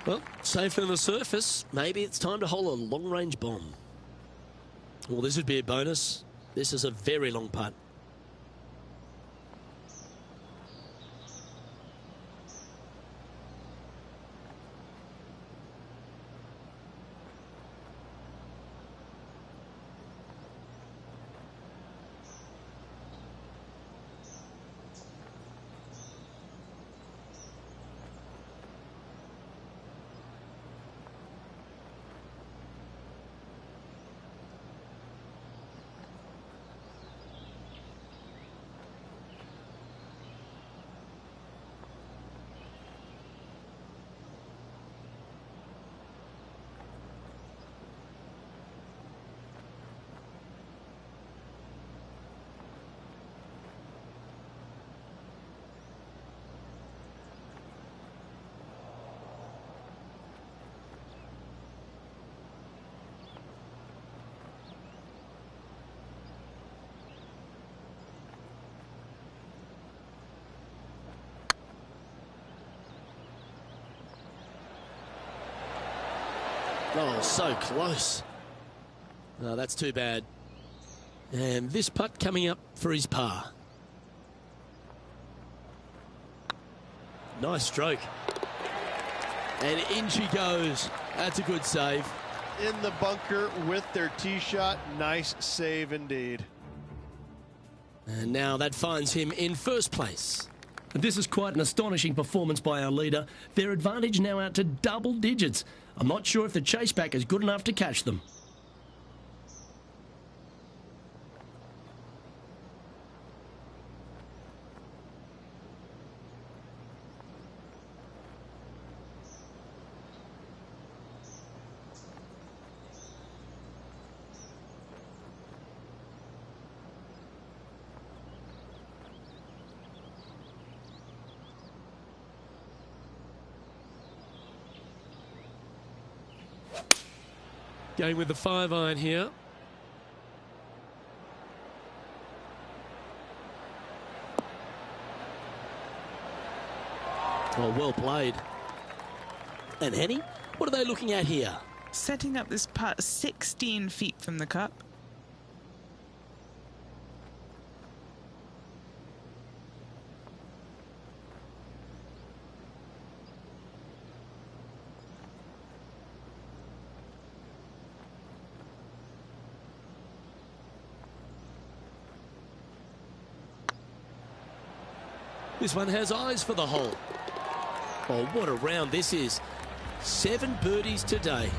Well, safe on the surface. Maybe it's time to hole a long-range bomb. Well, this would be a bonus. This is a very long putt. Oh, so close. No, that's too bad. And this putt coming up for his par. Nice stroke. And in she goes. That's a good save. In the bunker with their tee shot. Nice save indeed. And now that finds him in first place. This is quite an astonishing performance by our leader. Their advantage now out to double digits. I'm not sure if the chase back is good enough to catch them. Going with the 5-iron here. Oh, well played. And Henny, what are they looking at here? Setting up this putt 16 feet from the cup. This one has eyes for the hole. Oh, what a round this is. 7 birdies today.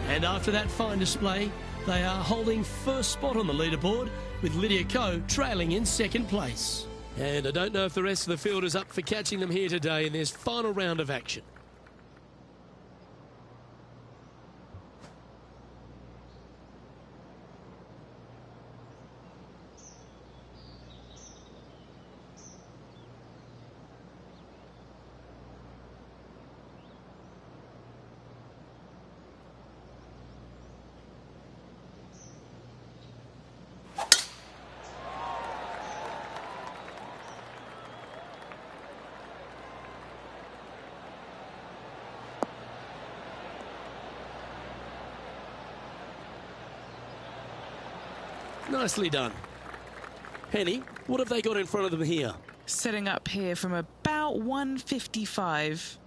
And after that fine display, they are holding first spot on the leaderboard, with Lydia Ko trailing in second place. And I don't know if the rest of the field is up for catching them here today in this final round of action. Nicely done. Henny, what have they got in front of them here? Setting up here from about 155.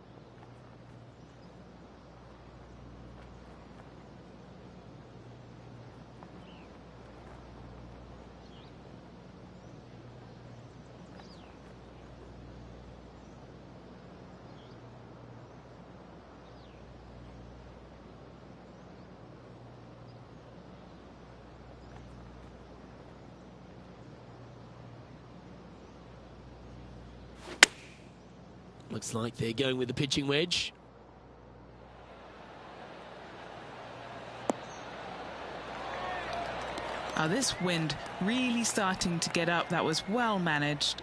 Looks like they're going with the pitching wedge. Oh, this wind really starting to get up. That was well managed.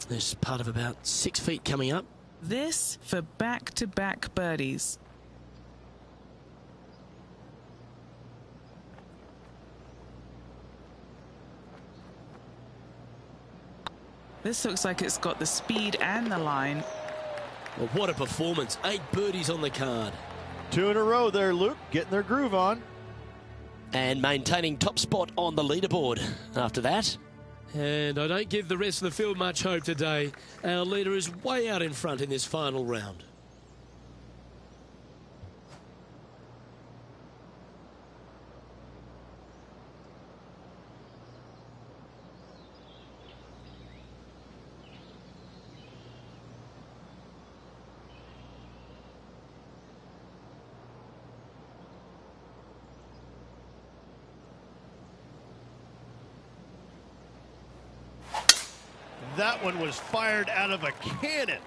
There's part of about 6 feet coming up. This for back-to-back birdies. This looks like it's got the speed and the line. Well, what a performance. 8 birdies on the card. 2 in a row there, Luke, getting their groove on. And maintaining top spot on the leaderboard after that. And I don't give the rest of the field much hope today. Our leader is way out in front in this final round. That one was fired out of a cannon.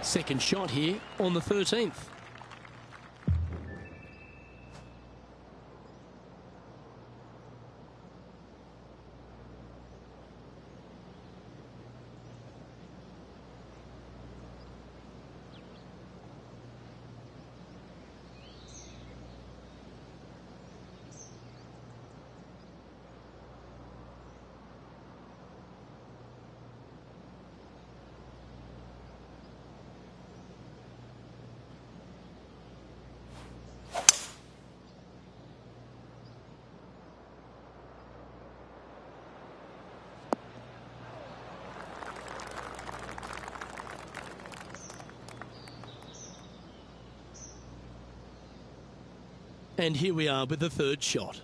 Second shot here on the 13th. And here we are with the third shot.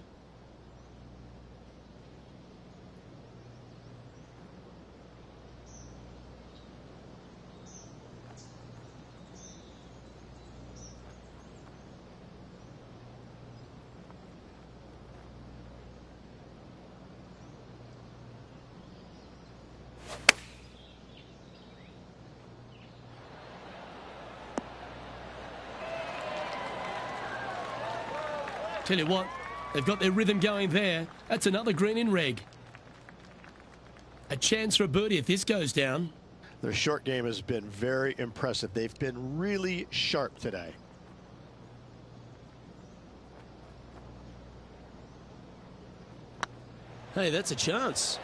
Tell you what, they've got their rhythm going there. That's another green in reg. A chance for a birdie if this goes down. Their short game has been very impressive. They've been really sharp today. Hey, that's a chance.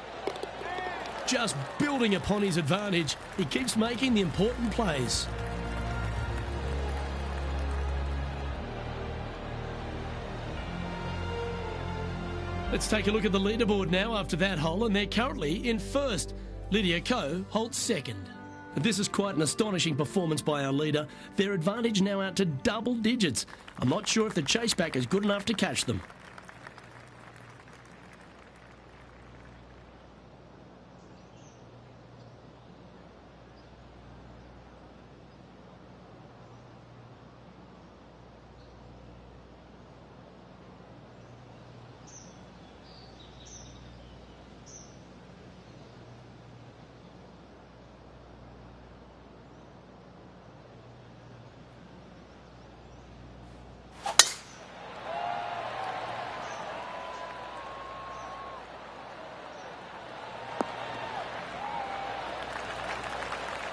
Just building upon his advantage, he keeps making the important plays. Let's take a look at the leaderboard now after that hole, and they're currently in first. Lydia Ko holds second. This is quite an astonishing performance by our leader. Their advantage now out to double digits. I'm not sure if the chase back is good enough to catch them.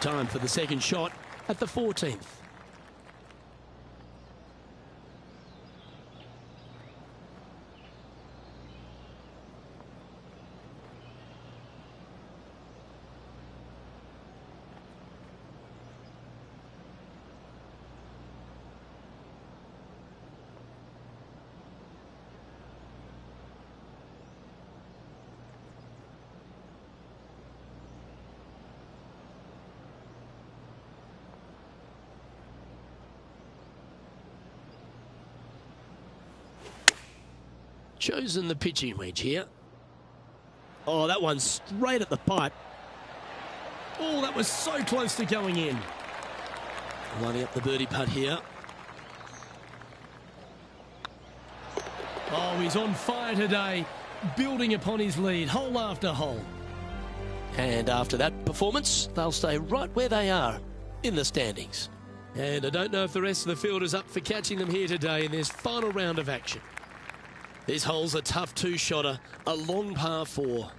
Time for the second shot at the 14th. Chosen the pitching wedge here. Oh, that one's straight at the pipe. Oh, that was so close to going in. Lining up the birdie putt here. Oh, he's on fire today, building upon his lead, hole after hole. And after that performance, they'll stay right where they are in the standings. And I don't know if the rest of the field is up for catching them here today in this final round of action. This hole's a tough two-shotter, a long par 4.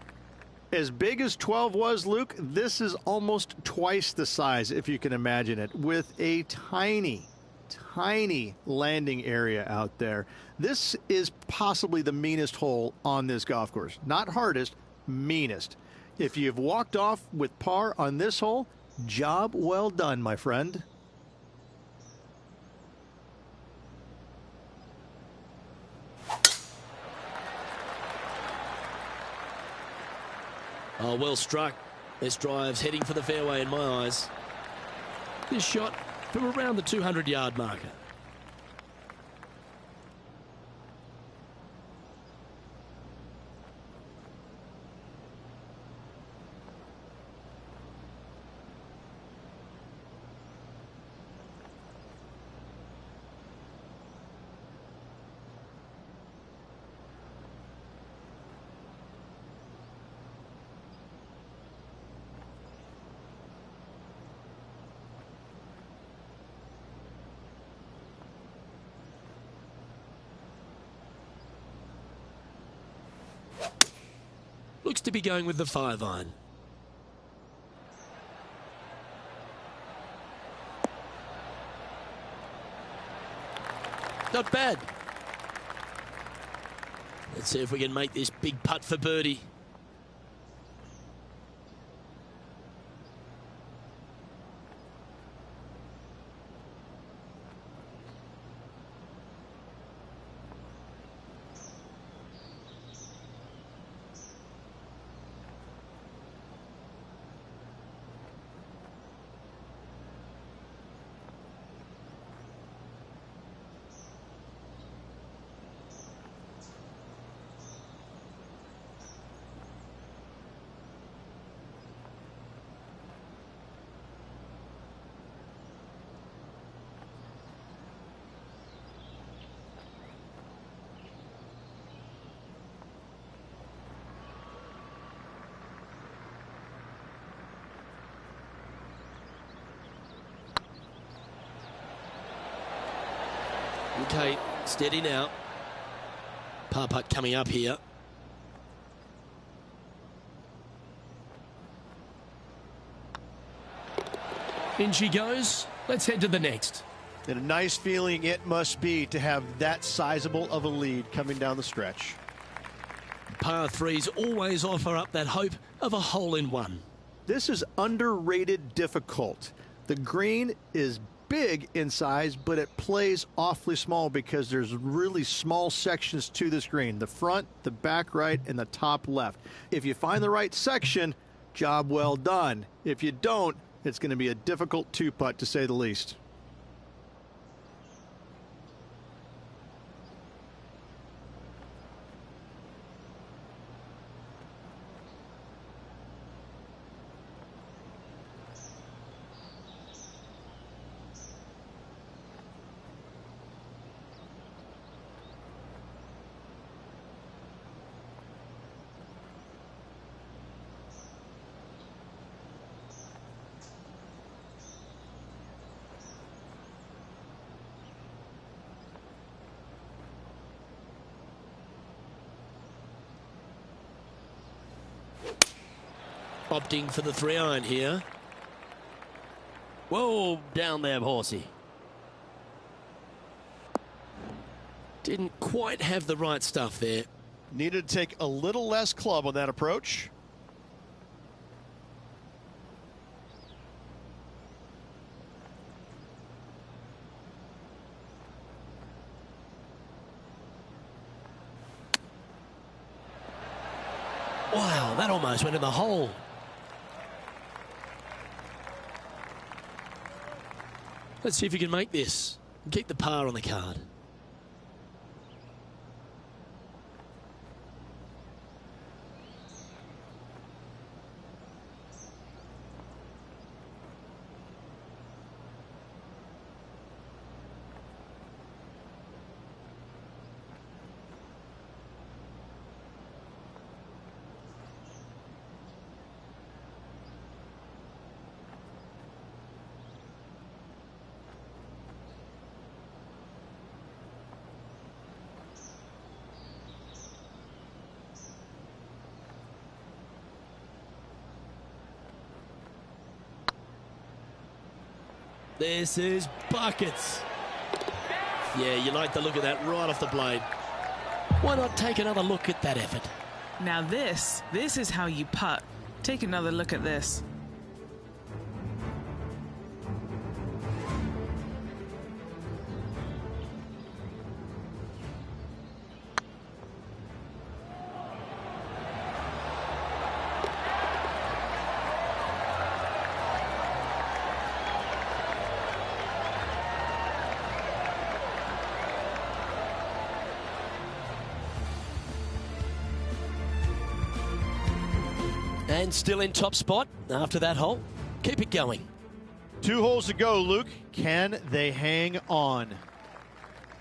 As big as 12 was, Luke, this is almost twice the size, if you can imagine it, with a tiny, tiny landing area out there. This is possibly the meanest hole on this golf course. Not hardest, meanest. If you've walked off with par on this hole, job well done, my friend. Oh, well struck. This drive's heading for the fairway in my eyes. This shot from around the 200-yard marker. Looks to be going with the 5-iron. Not bad. Let's see if we can make this big putt for birdie. Okay, steady now. Par putt coming up here. In she goes. Let's head to the next. And a nice feeling it must be to have that sizable of a lead coming down the stretch. par threes always offer up that hope of a hole-in-one. This is underrated difficult. The green is big in size, but it plays awfully small because there's really small sections to this green. The front, the back right, and the top left. If you find the right section, job well done. If you don't, it's going to be a difficult two-putt to say the least. Opting for the 3-iron here. Whoa, down there, horsey. Didn't quite have the right stuff there. Needed to take a little less club on that approach. Wow, that almost went in the hole. Let's see if you can make this. Keep the par on the card. This is buckets. Yeah, you like the look of that right off the blade. Why not take another look at that effort? Now this is how you putt. Take another look at this. And still in top spot after that hole. Keep it going. 2 holes to go, Luke. Can they hang on?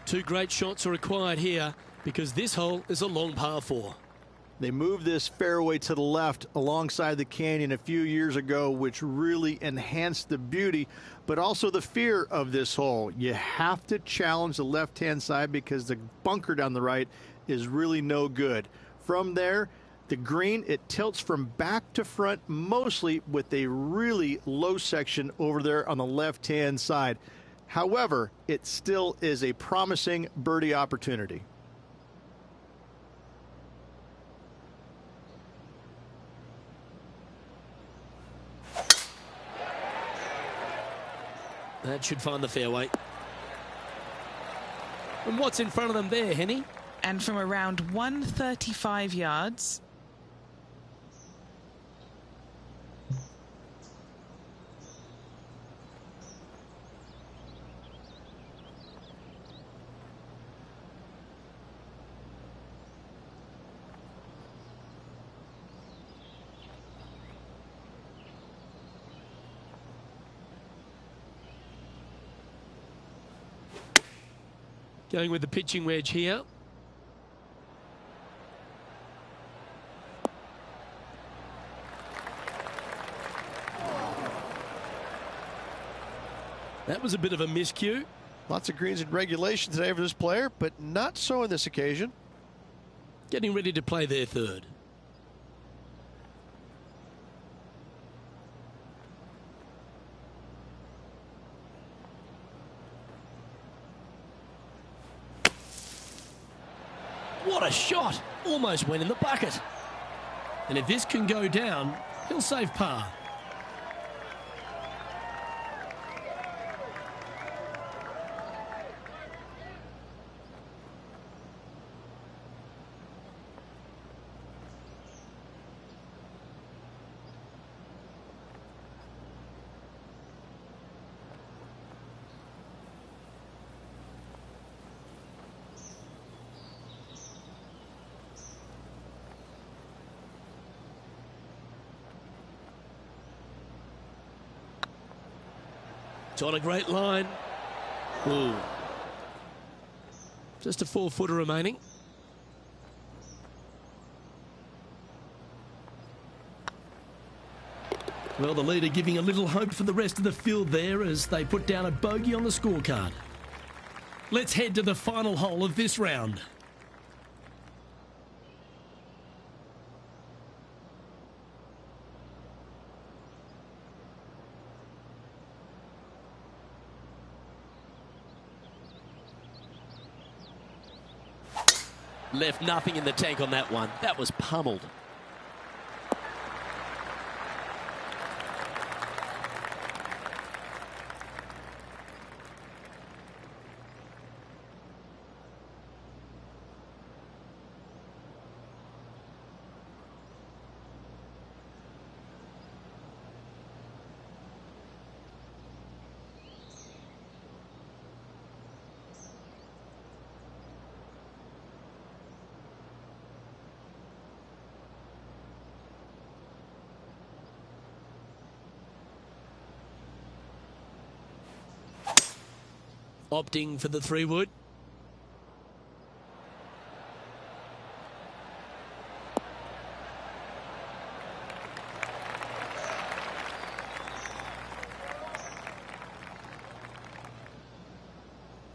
2 great shots are required here because this hole is a long par 4. They moved this fairway to the left alongside the canyon a few years ago, which really enhanced the beauty, but also the fear of this hole. You have to challenge the left-hand side because the bunker down the right is really no good. From there, the green, it tilts from back to front mostly with a really low section over there on the left-hand side. However, it still is a promising birdie opportunity. That should find the fairway. And what's in front of them there, Henny? And from around 135 yards, going with the pitching wedge here. That was a bit of a miscue. Lots of greens in regulation today for this player, but not so on this occasion. Getting ready to play their third. What a shot! almost went in the bucket. And if this can go down, he'll save par. It's on a great line. Ooh. Just a 4-footer remaining. Well, the leader giving a little hope for the rest of the field there as they put down a bogey on the scorecard. Let's head to the final hole of this round. Left nothing in the tank on that one. That was pummeled. Opting for the 3-wood.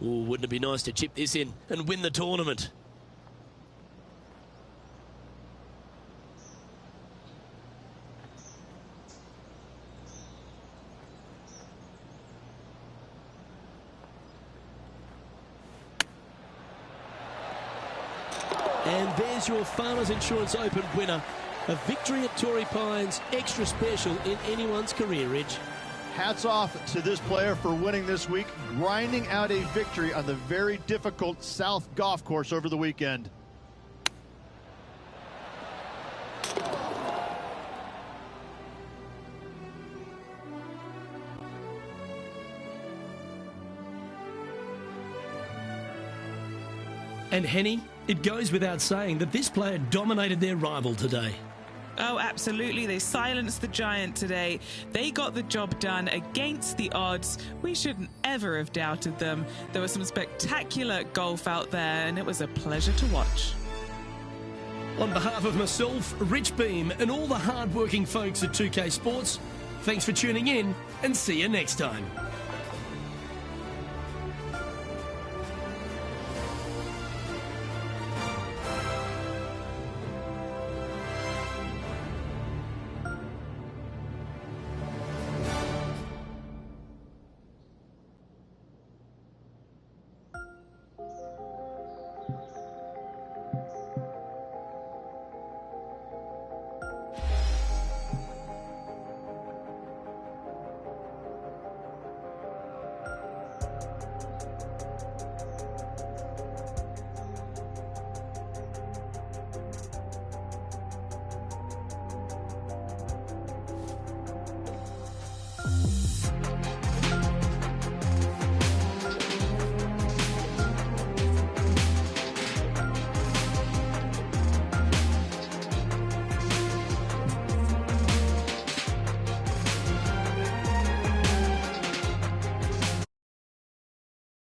Ooh, wouldn't it be nice to chip this in and win the tournament? And there's your Farmers Insurance Open winner. A victory at Torrey Pines, extra special in anyone's career, Ridge. Hats off to this player for winning this week, grinding out a victory on the very difficult South Golf Course over the weekend. And Henny, it goes without saying that this player dominated their rival today. Oh, absolutely. They silenced the giant today. They got the job done against the odds. We shouldn't ever have doubted them. There was some spectacular golf out there, and it was a pleasure to watch. On behalf of myself, Rich Beam, and all the hard-working folks at 2K Sports, thanks for tuning in, and see you next time.